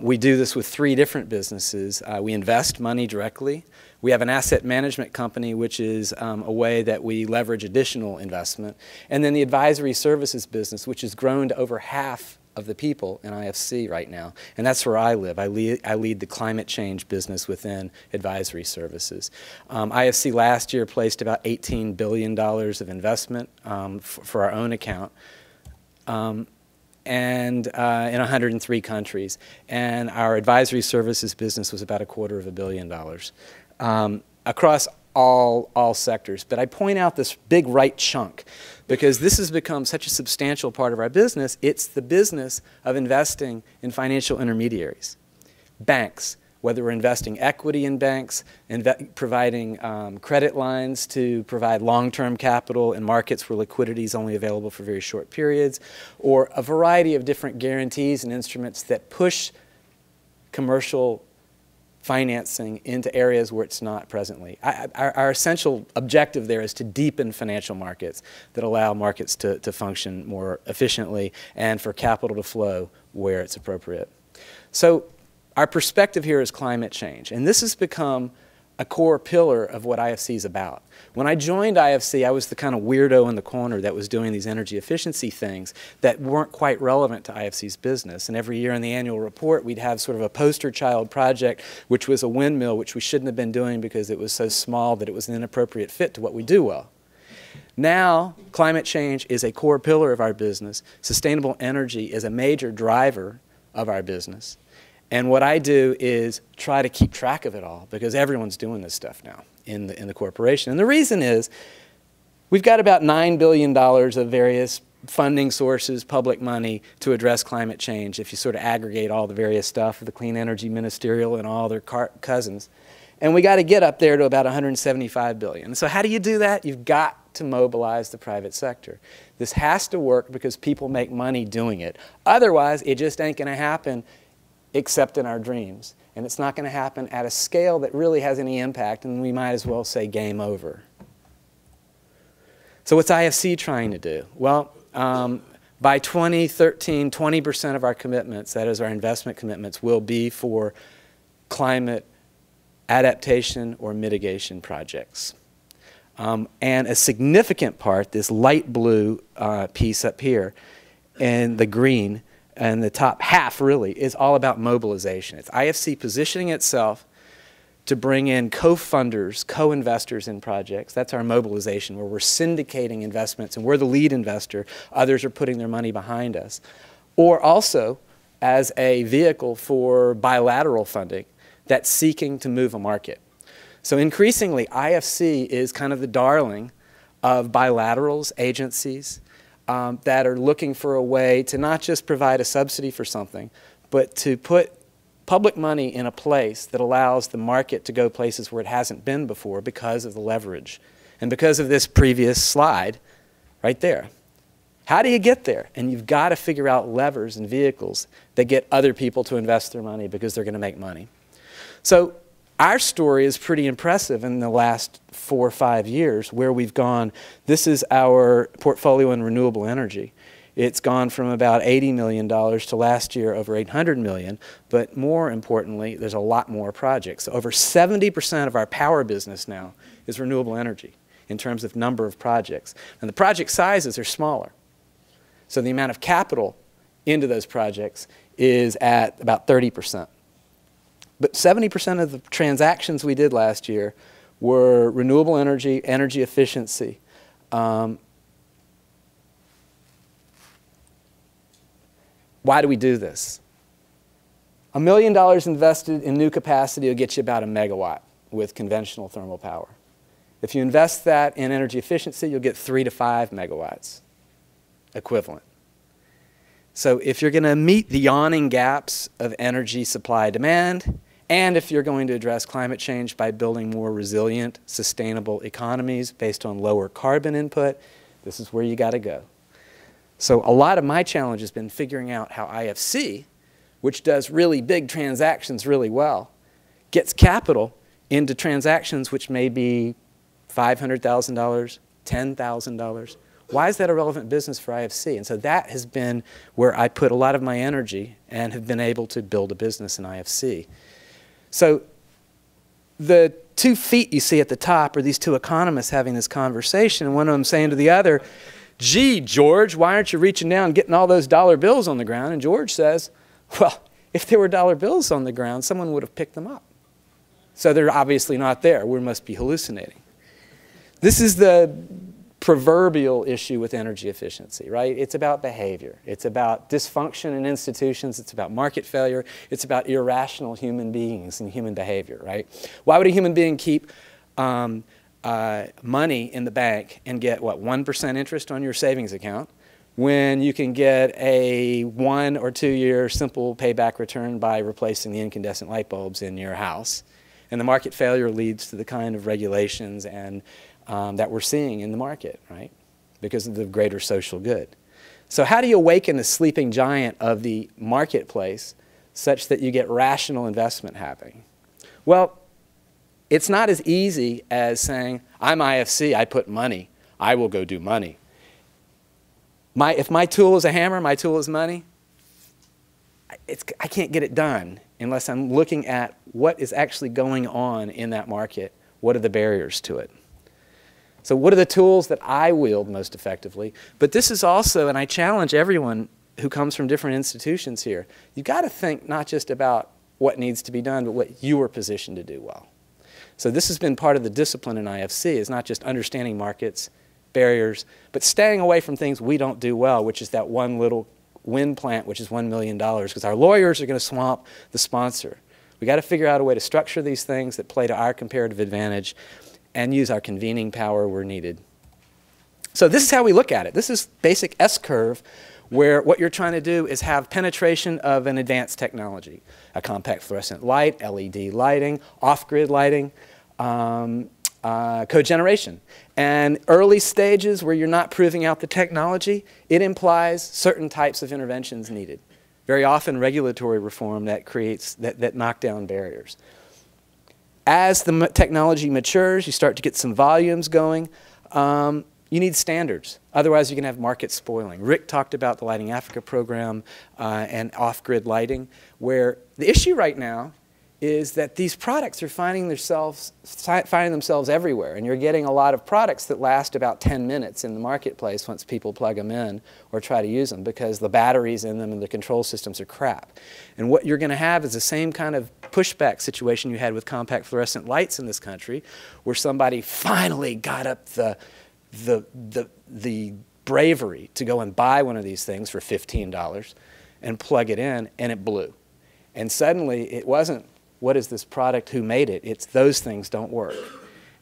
We do this with 3 different businesses. We invest money directly. We have an asset management company, which is a way that we leverage additional investment. And then the advisory services business, which has grown to over half of the people in IFC right now. And that's where I live. I lead the climate change business within advisory services. IFC last year placed about $18 billion of investment for our own account. And in 103 countries. And our advisory services business was about $250 million across all sectors. But I point out this big right chunk because this has become such a substantial part of our business. It's the business of investing in financial intermediaries, banks, whether we're investing equity in banks, providing credit lines to provide long-term capital in markets where liquidity is only available for very short periods, or a variety of different guarantees and instruments that push commercial financing into areas where it's not presently. Our essential objective there is to deepen financial markets that allow markets to function more efficiently and for capital to flow where it's appropriate. So our perspective here is climate change, and this has become a core pillar of what IFC is about. When I joined IFC, I was the kind of weirdo in the corner that was doing these energy efficiency things that weren't quite relevant to IFC's business. And every year in the annual report, we'd have sort of a poster child project, which was a windmill, which we shouldn't have been doing because it was so small that it was an inappropriate fit to what we do well. Now, climate change is a core pillar of our business. Sustainable energy is a major driver of our business. And what I do is try to keep track of it all, because everyone's doing this stuff now in the corporation. And the reason is we've got about $9 billion of various funding sources, public money, to address climate change, if you sort of aggregate all the various stuff, the Clean Energy Ministerial and all their cousins. And we got to get up there to about $175 billion. So how do you do that? You've got to mobilize the private sector. This has to work because people make money doing it. Otherwise, it just ain't going to happen except in our dreams. And it's not going to happen at a scale that really has any impact, and we might as well say game over. So what's IFC trying to do? Well, by 2013, 20% of our commitments, that is our investment commitments, will be for climate adaptation or mitigation projects. And a significant part, this light blue piece up here, and the green, and the top half really, is all about mobilization. It's IFC positioning itself to bring in co-funders, co-investors in projects. That's our mobilization, where we're syndicating investments and we're the lead investor. Others are putting their money behind us. Or also as a vehicle for bilateral funding that's seeking to move a market. So increasingly, IFC is kind of the darling of bilaterals, agencies, that are looking for a way to not just provide a subsidy for something, but to put public money in a place that allows the market to go places where it hasn't been before because of the leverage. And because of this previous slide right there. How do you get there? And you've got to figure out levers and vehicles that get other people to invest their money because they're going to make money. So our story is pretty impressive in the last 4 or 5 years, where we've gone. This is our portfolio in renewable energy. It's gone from about $80 million to last year over $800 million, but more importantly, there's a lot more projects. So over 70% of our power business now is renewable energy in terms of number of projects. And the project sizes are smaller. So the amount of capital into those projects is at about 30%. But 70% of the transactions we did last year were renewable energy, energy efficiency. Why do we do this? $1 million invested in new capacity will get you about a megawatt with conventional thermal power. If you invest that in energy efficiency, you'll get 3 to 5 megawatts equivalent. So if you're going to meet the yawning gaps of energy supply demand, and if you're going to address climate change by building more resilient, sustainable economies based on lower carbon input, this is where you got to go. So a lot of my challenge has been figuring out how IFC, which does really big transactions really well, gets capital into transactions which may be $500,000, $10,000. Why is that a relevant business for IFC? And so that has been where I put a lot of my energy and have been able to build a business in IFC. So the 2 feet you see at the top are these 2 economists having this conversation, and one of them saying to the other, gee, George, why aren't you reaching down and getting all those dollar bills on the ground? And George says, well, if there were dollar bills on the ground, someone would have picked them up. So they're obviously not there. We must be hallucinating. This is the proverbial issue with energy efficiency, right? It's about behavior. It's about dysfunction in institutions. It's about market failure. It's about irrational human beings and human behavior, right? Why would a human being keep money in the bank and get, what, 1% interest on your savings account when you can get a 1 or 2 year simple payback return by replacing the incandescent light bulbs in your house? And the market failure leads to the kind of regulations and that we're seeing in the market, right? Because of the greater social good. So how do you awaken the sleeping giant of the marketplace such that you get rational investment happening? Well, it's not as easy as saying, I'm IFC, I put money, I will go do money. If my tool is a hammer, my tool is money, I can't get it done unless I'm looking at what is actually going on in that market. What are the barriers to it? So what are the tools that I wield most effectively? But this is also, and I challenge everyone who comes from different institutions here, you've got to think not just about what needs to be done, but what you are positioned to do well. So this has been part of the discipline in IFC, is not just understanding markets, barriers, but staying away from things we don't do well, which is that one little wind plant, which is $1 million, because our lawyers are going to swamp the sponsor. We got to figure out a way to structure these things that play to our comparative advantage and use our convening power where needed. So this is how we look at it. This is basic S-curve, where what you're trying to do is have penetration of an advanced technology, a compact fluorescent light, LED lighting, off-grid lighting, cogeneration. And early stages where you're not proving out the technology, it implies certain types of interventions needed. Very often regulatory reform that knock down barriers. As the technology matures, you start to get some volumes going. You need standards. Otherwise, you're going to have market spoiling. Rick talked about the Lighting Africa program and off-grid lighting, where the issue right now is that these products are finding themselves everywhere. And you're getting a lot of products that last about 10 minutes in the marketplace once people plug them in or try to use them, because the batteries in them and the control systems are crap. And what you're going to have is the same kind of pushback situation you had with compact fluorescent lights in this country, where somebody finally got up the bravery to go and buy one of these things for $15 and plug it in, and it blew. And suddenly it wasn't, what is this product, who made it? It's those things don't work.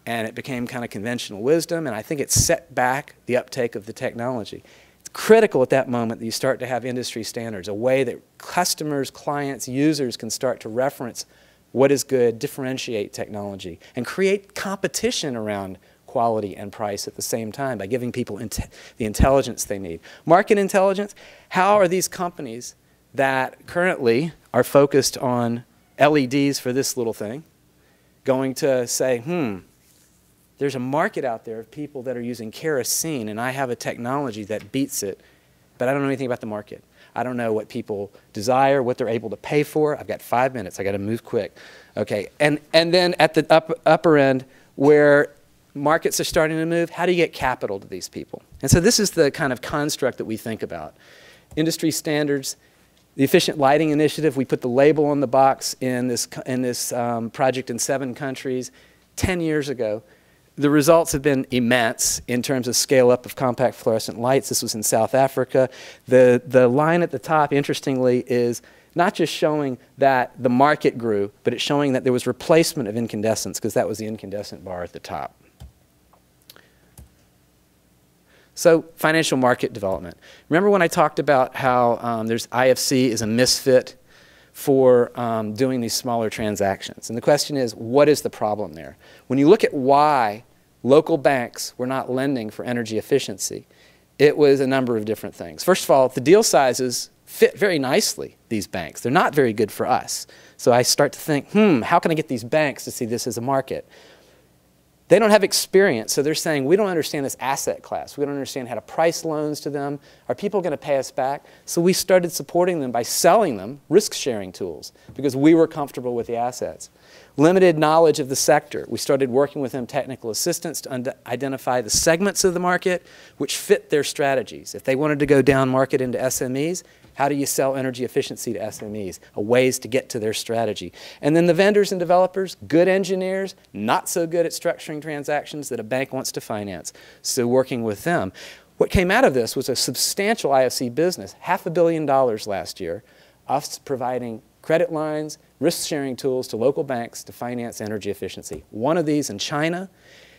And it became kind of conventional wisdom, and I think it set back the uptake of the technology. It's critical at that moment that you start to have industry standards, a way that customers, clients, users can start to reference what is good, differentiate technology, and create competition around quality and price at the same time by giving people the intelligence they need. Market intelligence, how are these companies that currently are focused on LEDs for this little thing going to say, there's a market out there of people that are using kerosene, and I have a technology that beats it, but I don't know anything about the market. I don't know what people desire, what they're able to pay for. I've got 5 minutes. I got to move quick. Okay, and then at the upper end, where markets are starting to move, how do you get capital to these people? And so this is the kind of construct that we think about. Industry standards, the Efficient Lighting Initiative, we put the label on the box in this project in 7 countries 10 years ago. The results have been immense in terms of scale up of compact fluorescent lights. This was in South Africa. The line at the top, interestingly, is not just showing that the market grew, but it's showing that there was replacement of incandescents, because that was the incandescent bar at the top. So financial market development. Remember when I talked about how IFC is a misfit for doing these smaller transactions? And the question is, what is the problem there? When you look at why local banks were not lending for energy efficiency, it was a number of different things. First of all, the deal sizes fit very nicely, these banks. They're not very good for us. So I start to think, how can I get these banks to see this as a market? They don't have experience, so they're saying, we don't understand this asset class. We don't understand how to price loans to them. Are people going to pay us back? So we started supporting them by selling them risk-sharing tools, because we were comfortable with the assets. Limited knowledge of the sector. We started working with them technical assistance to identify the segments of the market which fit their strategies. If they wanted to go down market into SMEs, how do you sell energy efficiency to SMEs? Ways to get to their strategy. And then the vendors and developers, good engineers, not so good at structuring transactions that a bank wants to finance. So working with them. What came out of this was a substantial IFC business, $500 million last year, us providing credit lines, risk-sharing tools to local banks to finance energy efficiency. One of these in China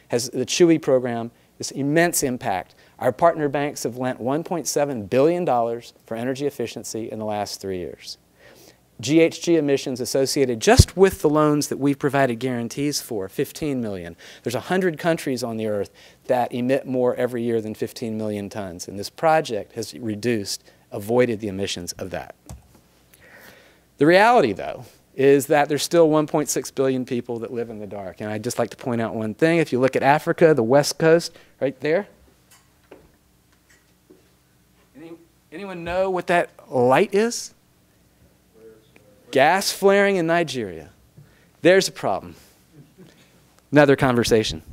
has the Chewy program, this immense impact. Our partner banks have lent $1.7 billion for energy efficiency in the last 3 years. GHG emissions associated just with the loans that we've provided guarantees for, 15 million. There's 100 countries on the earth that emit more every year than 15 million tons, and this project has avoided the emissions of that. The reality, though, is that there's still 1.6 billion people that live in the dark. And I'd just like to point out one thing. If you look at Africa, the west coast, right there. Anyone know what that light is? Gas flaring in Nigeria. There's a problem. Another conversation.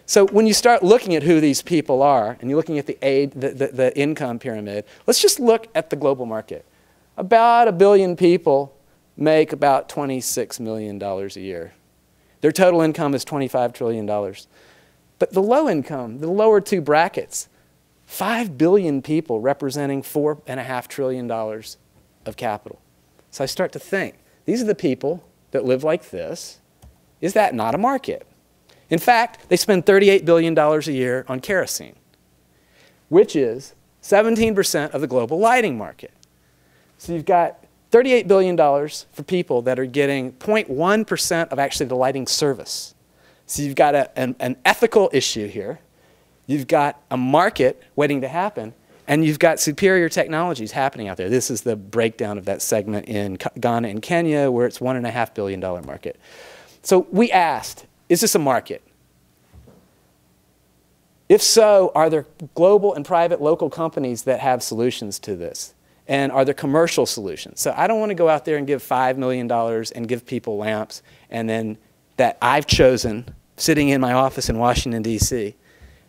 So when you start looking at who these people are, and you're looking at the income pyramid, let's just look at the global market. About 1 billion people make about $26 million a year. Their total income is $25 trillion. But the low income, the lower 2 brackets, 5 billion people representing $4.5 trillion of capital. So I start to think, these are the people that live like this. Is that not a market? In fact, they spend $38 billion a year on kerosene, which is 17% of the global lighting market. So you've got $38 billion for people that are getting 0.1% of actually the lighting service. So you've got an ethical issue here. You've got a market waiting to happen, and you've got superior technologies happening out there. This is the breakdown of that segment in Ghana and Kenya, where it's $1.5 billion market. So we asked, is this a market? If so, are there global and private local companies that have solutions to this? And are there commercial solutions? So I don't want to go out there and give $5 million and give people lamps and then that I've chosen sitting in my office in Washington, D.C.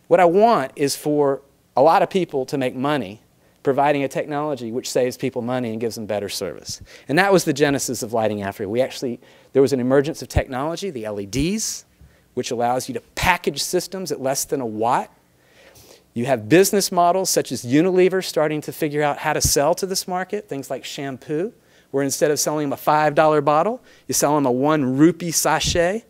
What I want is for a lot of people to make money providing a technology which saves people money and gives them better service. And that was the genesis of Lighting Africa. There was an emergence of technology, the LEDs, which allows you to package systems at less than a watt. You have business models such as Unilever starting to figure out how to sell to this market, things like shampoo, where instead of selling them a $5 bottle, you sell them a 1 rupee sachet,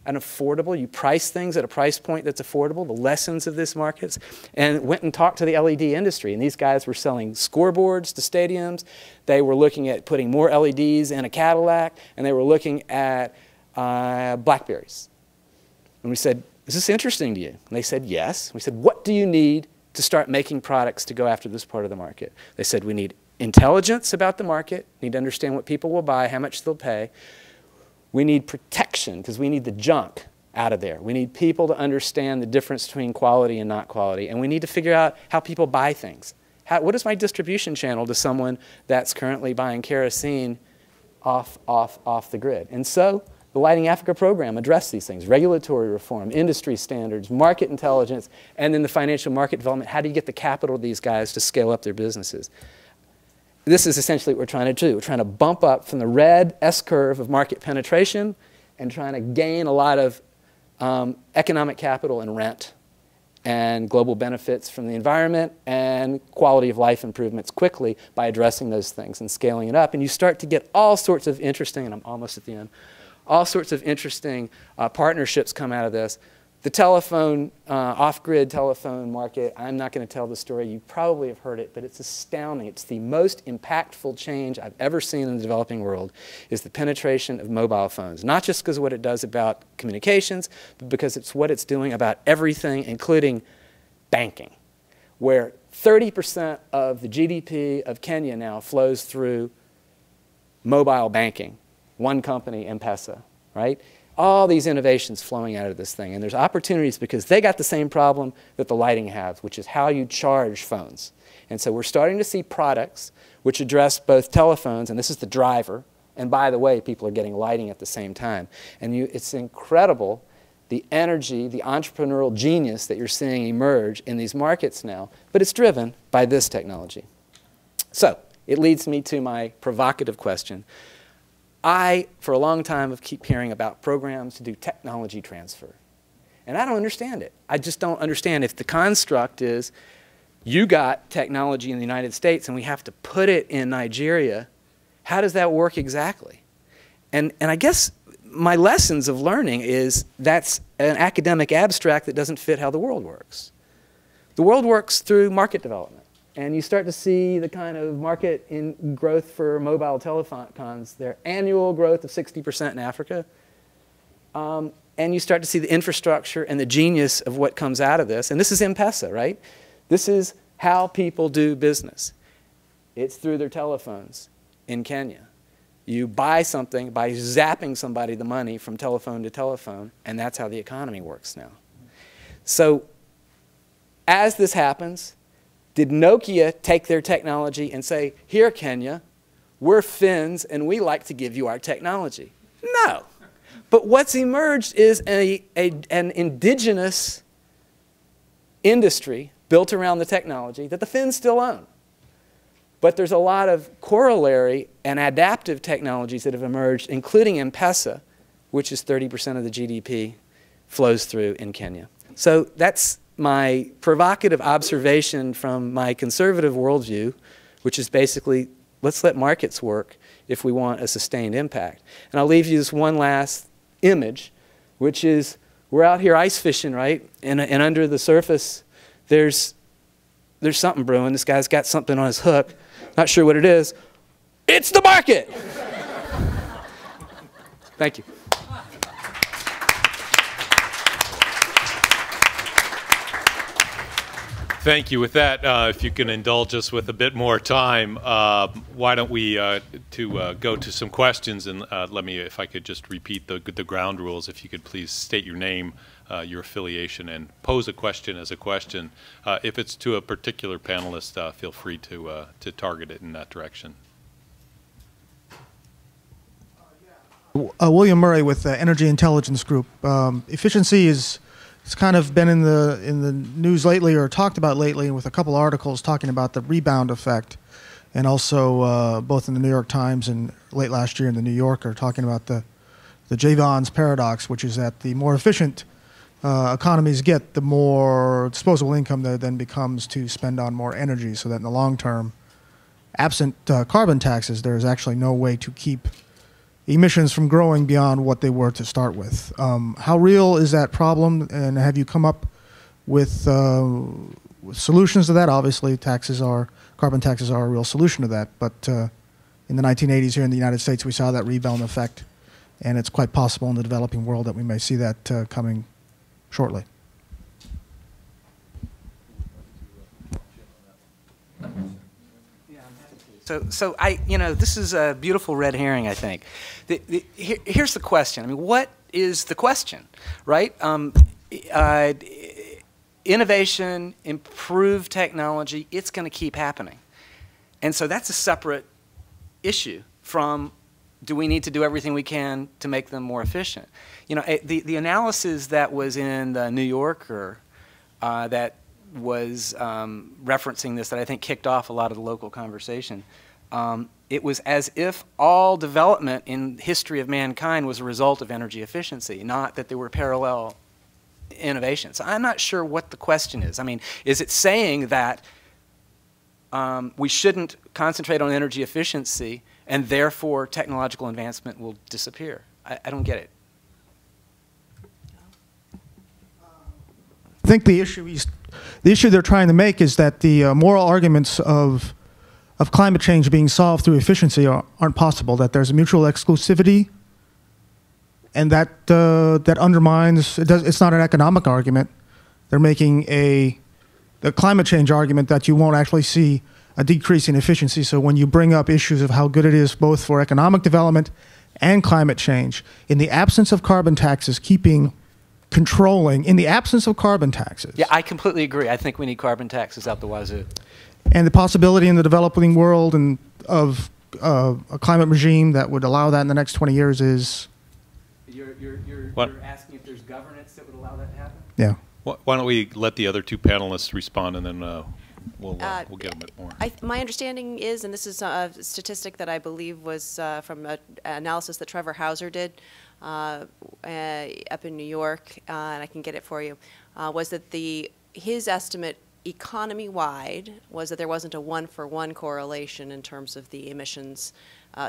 and affordable. You price things at a price point that's affordable, the lessons of this market. And went and talked to the LED industry, and these guys were selling scoreboards to stadiums. They were looking at putting more LEDs in a Cadillac, and they were looking at Blackberries. And we said, is this interesting to you? And they said, yes. We said, what do you need to start making products to go after this part of the market? They said, we need intelligence about the market, need to understand what people will buy, how much they'll pay. We need protection, because we need the junk out of there. We need people to understand the difference between quality and not quality. And we need to figure out how people buy things. What is my distribution channel to someone that's currently buying kerosene off the grid? And so the Lighting Africa program addressed these things: regulatory reform, industry standards, market intelligence, and then the financial market development. How do you get the capital of these guys to scale up their businesses? This is essentially what we're trying to do. We're trying to bump up from the red S-curve of market penetration and trying to gain a lot of economic capital and rent and global benefits from the environment and quality of life improvements quickly by addressing those things and scaling it up. And you start to get all sorts of interesting, and I'm almost at the end, all sorts of interesting partnerships come out of this. The telephone, off-grid telephone market, I'm not going to tell the story. You probably have heard it, but it's astounding. It's the most impactful change I've ever seen in the developing world, is the penetration of mobile phones. Not just because of what it does about communications, but because it's what it's doing about everything, including banking, where 30% of the GDP of Kenya now flows through mobile banking. One company, M-Pesa, right? All these innovations flowing out of this thing. And there's opportunities because they got the same problem that the lighting has, which is how you charge phones. And so we're starting to see products which address both telephones, and this is the driver. And by the way, people are getting lighting at the same time. And it's incredible, the energy, the entrepreneurial genius that you're seeing emerge in these markets now. But it's driven by this technology. So it leads me to my provocative question. I, for a long time, have keep hearing about programs to do technology transfer. And I don't understand it. I just don't understand if the construct is you got technology in the United States and we have to put it in Nigeria, how does that work exactly? And I guess my lessons of learning is that's an academic abstract that doesn't fit how the world works. The world works through market development. And you start to see the kind of market in growth for mobile telephones, their annual growth of 60% in Africa. And you start to see the infrastructure and the genius of what comes out of this. And this is M-Pesa, right? This is how people do business. It's through their telephones in Kenya. You buy something by zapping somebody the money from telephone to telephone, and that's how the economy works now. So as this happens, did Nokia take their technology and say, here, Kenya, we're Finns and we like to give you our technology? No. But what's emerged is an indigenous industry built around the technology that the Finns still own. But there's a lot of corollary and adaptive technologies that have emerged, including M-Pesa, which is 30% of the GDP, flows through in Kenya. So that's my provocative observation from my conservative worldview, which is basically, let's let markets work if we want a sustained impact. And I'll leave you this one last image, which is we're out here ice fishing, right? And under the surface, there's something brewing. This guy's got something on his hook. Not sure what it is. It's the market! Thank you. Thank you. With that, if you can indulge us with a bit more time, why don't we go to some questions, and let me, if I could just repeat the ground rules, if you could please state your name, your affiliation, and pose a question as a question. If it's to a particular panelist, feel free to target it in that direction. William Murray with the Energy Intelligence Group. Efficiency is it's kind of been in the news lately, or talked about lately, with a couple articles talking about the rebound effect, and also both in the New York Times and late last year in the New Yorker, talking about the Jevons paradox, which is that the more efficient economies get, the more disposable income there then becomes to spend on more energy, so that in the long term, absent carbon taxes, there is actually no way to keep emissions from growing beyond what they were to start with. How real is that problem, and have you come up with solutions to that? Obviously, carbon taxes are a real solution to that, but in the 1980s here in the United States, we saw that rebound effect, and it's quite possible in the developing world that we may see that coming shortly. So this is a beautiful red herring, I think. Here's the question. I mean, what is the question, right? Innovation, improved technology, it's going to keep happening. And so that's a separate issue from, do we need to do everything we can to make them more efficient? You know, the analysis that was in the New Yorker that was referencing this, that I think kicked off a lot of the local conversation. It was as if all development in the history of mankind was a result of energy efficiency, not that there were parallel innovations. I'm not sure what the question is. I mean, is it saying that we shouldn't concentrate on energy efficiency and therefore technological advancement will disappear? I don't get it. I think the issue they're trying to make is that the moral arguments of climate change being solved through efficiency aren't possible, that there's a mutual exclusivity, and that undermines, it's not an economic argument. They're making the climate change argument that you won't actually see a decrease in efficiency. So when you bring up issues of how good it is both for economic development and climate change, in the absence of carbon taxes, controlling, in the absence of carbon taxes. Yeah, I completely agree. I think we need carbon taxes out the wazoo. And the possibility in the developing world and of a climate regime that would allow that in the next 20 years is... You're asking if there's governance that would allow that to happen? Yeah. Why don't we let the other two panelists respond, and then we'll get a bit more. My understanding is, and this is a statistic that I believe was from an analysis that Trevor Hauser did up in New York, and I can get it for you, was that his estimate economy-wide was that there wasn't a one-for-one correlation in terms of the emissions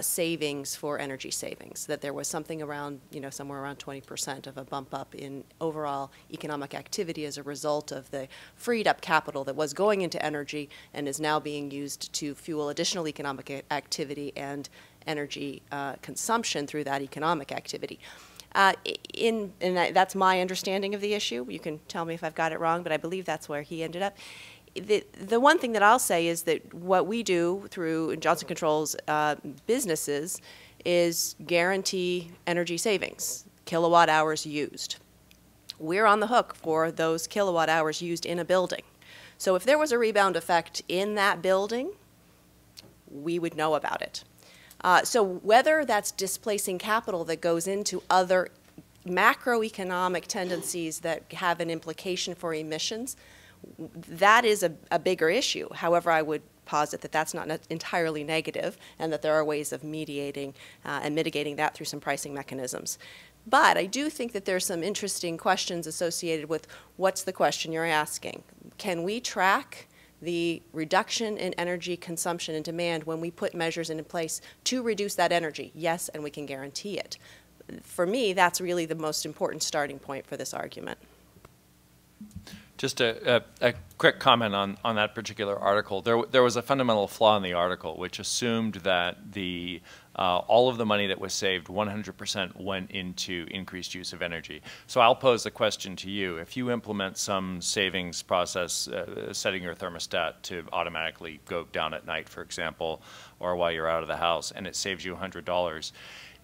savings for energy savings, that there was something around, somewhere around 20% of a bump up in overall economic activity as a result of the freed up capital that was going into energy and is now being used to fuel additional economic activity and energy consumption through that economic activity. And that's my understanding of the issue. You can tell me if I've got it wrong, but I believe that's where he ended up. The one thing that I'll say is that what we do through Johnson Controls businesses is guarantee energy savings, kilowatt hours used. We're on the hook for those kilowatt hours used in a building. So if there was a rebound effect in that building, we would know about it. So whether that's displacing capital that goes into other macroeconomic tendencies that have an implication for emissions, that is a bigger issue. However, I would posit that that's not entirely negative and that there are ways of mediating and mitigating that through some pricing mechanisms. But I do think that there's some interesting questions associated with what's the question you're asking. Can we track the reduction in energy consumption and demand when we put measures in place to reduce that energy? Yes, and we can guarantee it. For me, that's really the most important starting point for this argument. Just a quick comment on that particular article. There was a fundamental flaw in the article, which assumed that all of the money that was saved, 100% went into increased use of energy. So I'll pose the question to you. If you implement some savings process, setting your thermostat to automatically go down at night, for example, or while you're out of the house, and it saves you $100,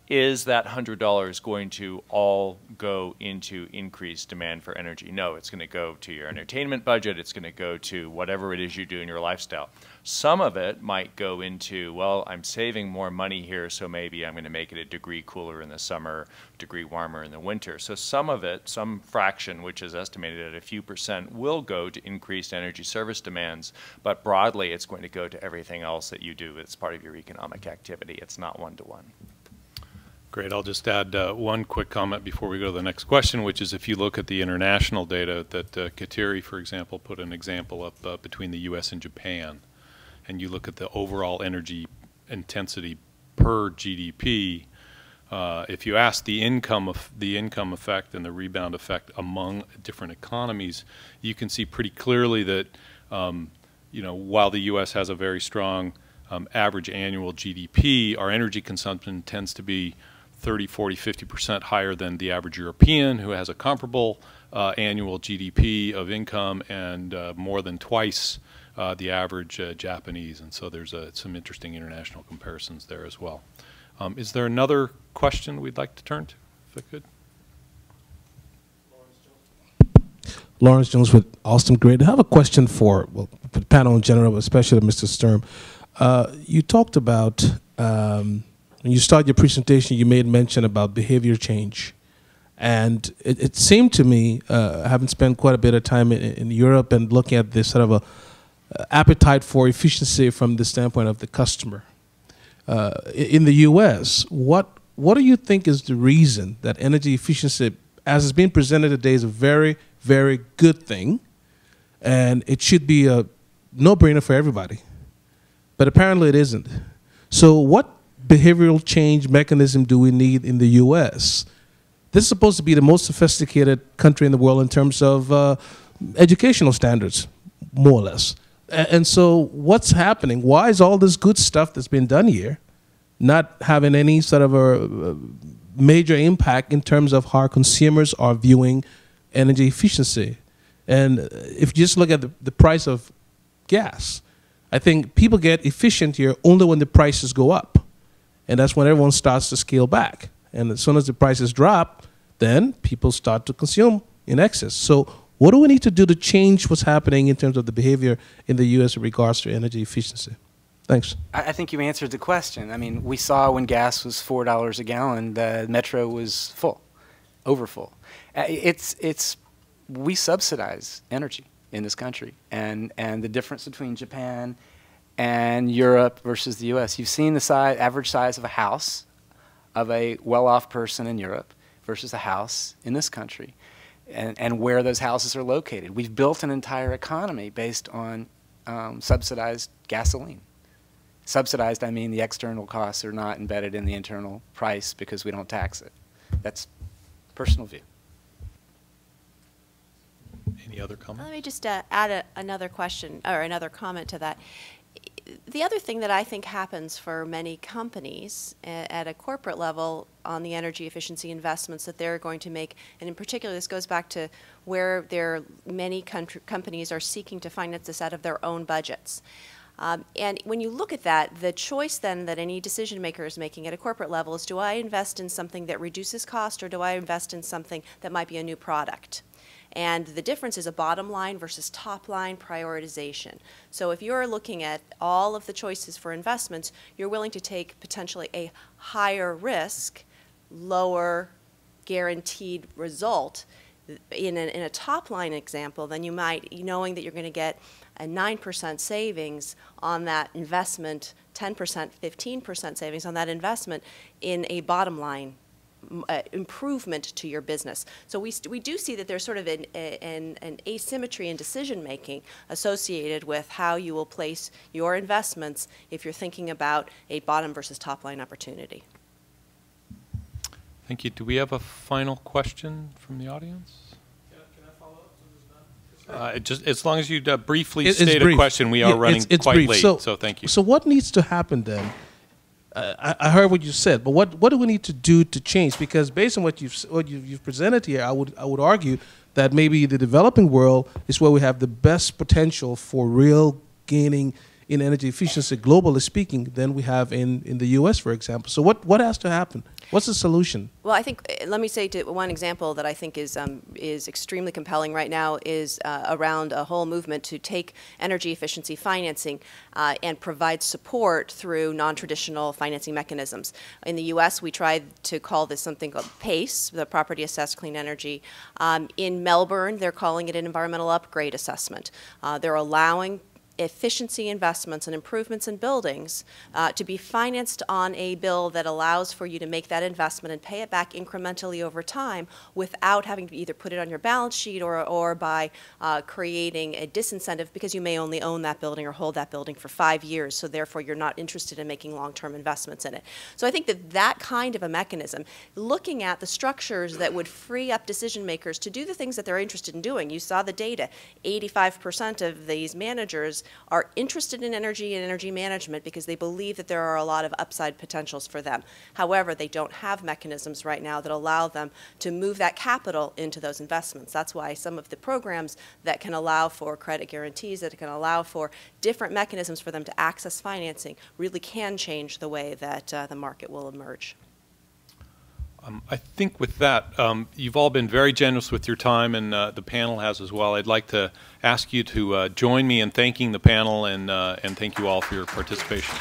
is that $100 going to all go into increased demand for energy? No, it's going to go to your entertainment budget. It's going to go to whatever it is you do in your lifestyle. Some of it might go into, well, I'm saving more money here, so maybe I'm going to make it a degree cooler in the summer, degree warmer in the winter. So some of it, some fraction, which is estimated at a few percent, will go to increased energy service demands, but broadly it's going to go to everything else that you do as part of your economic activity. It's not one-to-one. Great. I'll just add one quick comment before we go to the next question, which is if you look at the international data that Kateri, for example, put an example up between the U.S. and Japan, and you look at the overall energy intensity per GDP, if you ask the income effect and the rebound effect among different economies, you can see pretty clearly that while the U.S. has a very strong average annual GDP, our energy consumption tends to be 30, 40, 50% higher than the average European, who has a comparable annual GDP of income and more than twice the average Japanese. And so there's some interesting international comparisons there as well. Is there another question we'd like to turn to, if I could? Lawrence Jones with Austin Grid. I have a question for the panel in general, especially Mr. Sturm. You talked about when you started your presentation, you made mention about behavior change. And it seemed to me, having spent quite a bit of time in Europe and looking at this sort of a appetite for efficiency from the standpoint of the customer. In the U.S., what do you think is the reason that energy efficiency, as it's being presented today, is a very, very good thing, and it should be a no-brainer for everybody? But apparently it isn't. So what behavioral change mechanism do we need in the U.S.? This is supposed to be the most sophisticated country in the world in terms of educational standards, more or less. And so what's happening? Why is all this good stuff that's been done here not having any sort of a major impact in terms of how consumers are viewing energy efficiency? And if you just look at the price of gas, I think people get efficient here only when the prices go up. And that's when everyone starts to scale back. And as soon as the prices drop, then people start to consume in excess. So what do we need to do to change what's happening in terms of the behavior in the U.S. in regards to energy efficiency? Thanks. I think you answered the question. I mean, we saw when gas was $4 a gallon, the metro was full, overfull. We subsidize energy in this country. And the difference between Japan and Europe versus the U.S., you've seen the average size of a house of a well-off person in Europe versus a house in this country, and where those houses are located. We've built an entire economy based on subsidized gasoline. Subsidized, I mean the external costs are not embedded in the internal price because we don't tax it. That's personal view. Any other comments? Let me just add another question or another comment to that. The other thing that I think happens for many companies at a corporate level on the energy efficiency investments that they're going to make, and in particular this goes back to where many companies are seeking to finance this out of their own budgets. And when you look at that, the choice then that any decision maker is making at a corporate level is, do I invest in something that reduces cost, or do I invest in something that might be a new product? And the difference is a bottom line versus top line prioritization. So if you're looking at all of the choices for investments, you're willing to take potentially a higher risk, lower guaranteed result in a top line example than you might, knowing that you're going to get a 9% savings on that investment, 10%, 15% savings on that investment in a bottom line improvement to your business. So we do see that there's sort of an asymmetry in decision making associated with how you will place your investments if you're thinking about a bottom versus top line opportunity. Thank you. Do we have a final question from the audience? Just as long as you briefly state a question, we are running quite late, so thank you. So what needs to happen then? I heard what you said, but what do we need to do to change? Because based on what you've presented here, I would argue that maybe the developing world is where we have the best potential for real gaining in energy efficiency, globally speaking, than we have in the U.S., for example. So what has to happen? What's the solution? Well, I think, let me say one example that I think is extremely compelling right now is around a whole movement to take energy efficiency financing and provide support through non-traditional financing mechanisms. In the U.S., we tried to call this something called PACE, the Property Assessed Clean Energy. In Melbourne, they're calling it an environmental upgrade assessment. They're allowing efficiency investments and improvements in buildings to be financed on a bill that allows for you to make that investment and pay it back incrementally over time without having to either put it on your balance sheet or by creating a disincentive because you may only own that building or hold that building for 5 years, so therefore you're not interested in making long-term investments in it. So I think that kind of a mechanism, looking at the structures that would free up decision makers to do the things that they're interested in doing. You saw the data, 85% of these managers are interested in energy and energy management because they believe that there are a lot of upside potentials for them. However, they don't have mechanisms right now that allow them to move that capital into those investments. That's why some of the programs that can allow for credit guarantees, that can allow for different mechanisms for them to access financing, really can change the way that the market will emerge. I think with that, you've all been very generous with your time, and the panel has as well. I'd like to ask you to join me in thanking the panel and thank you all for your participation.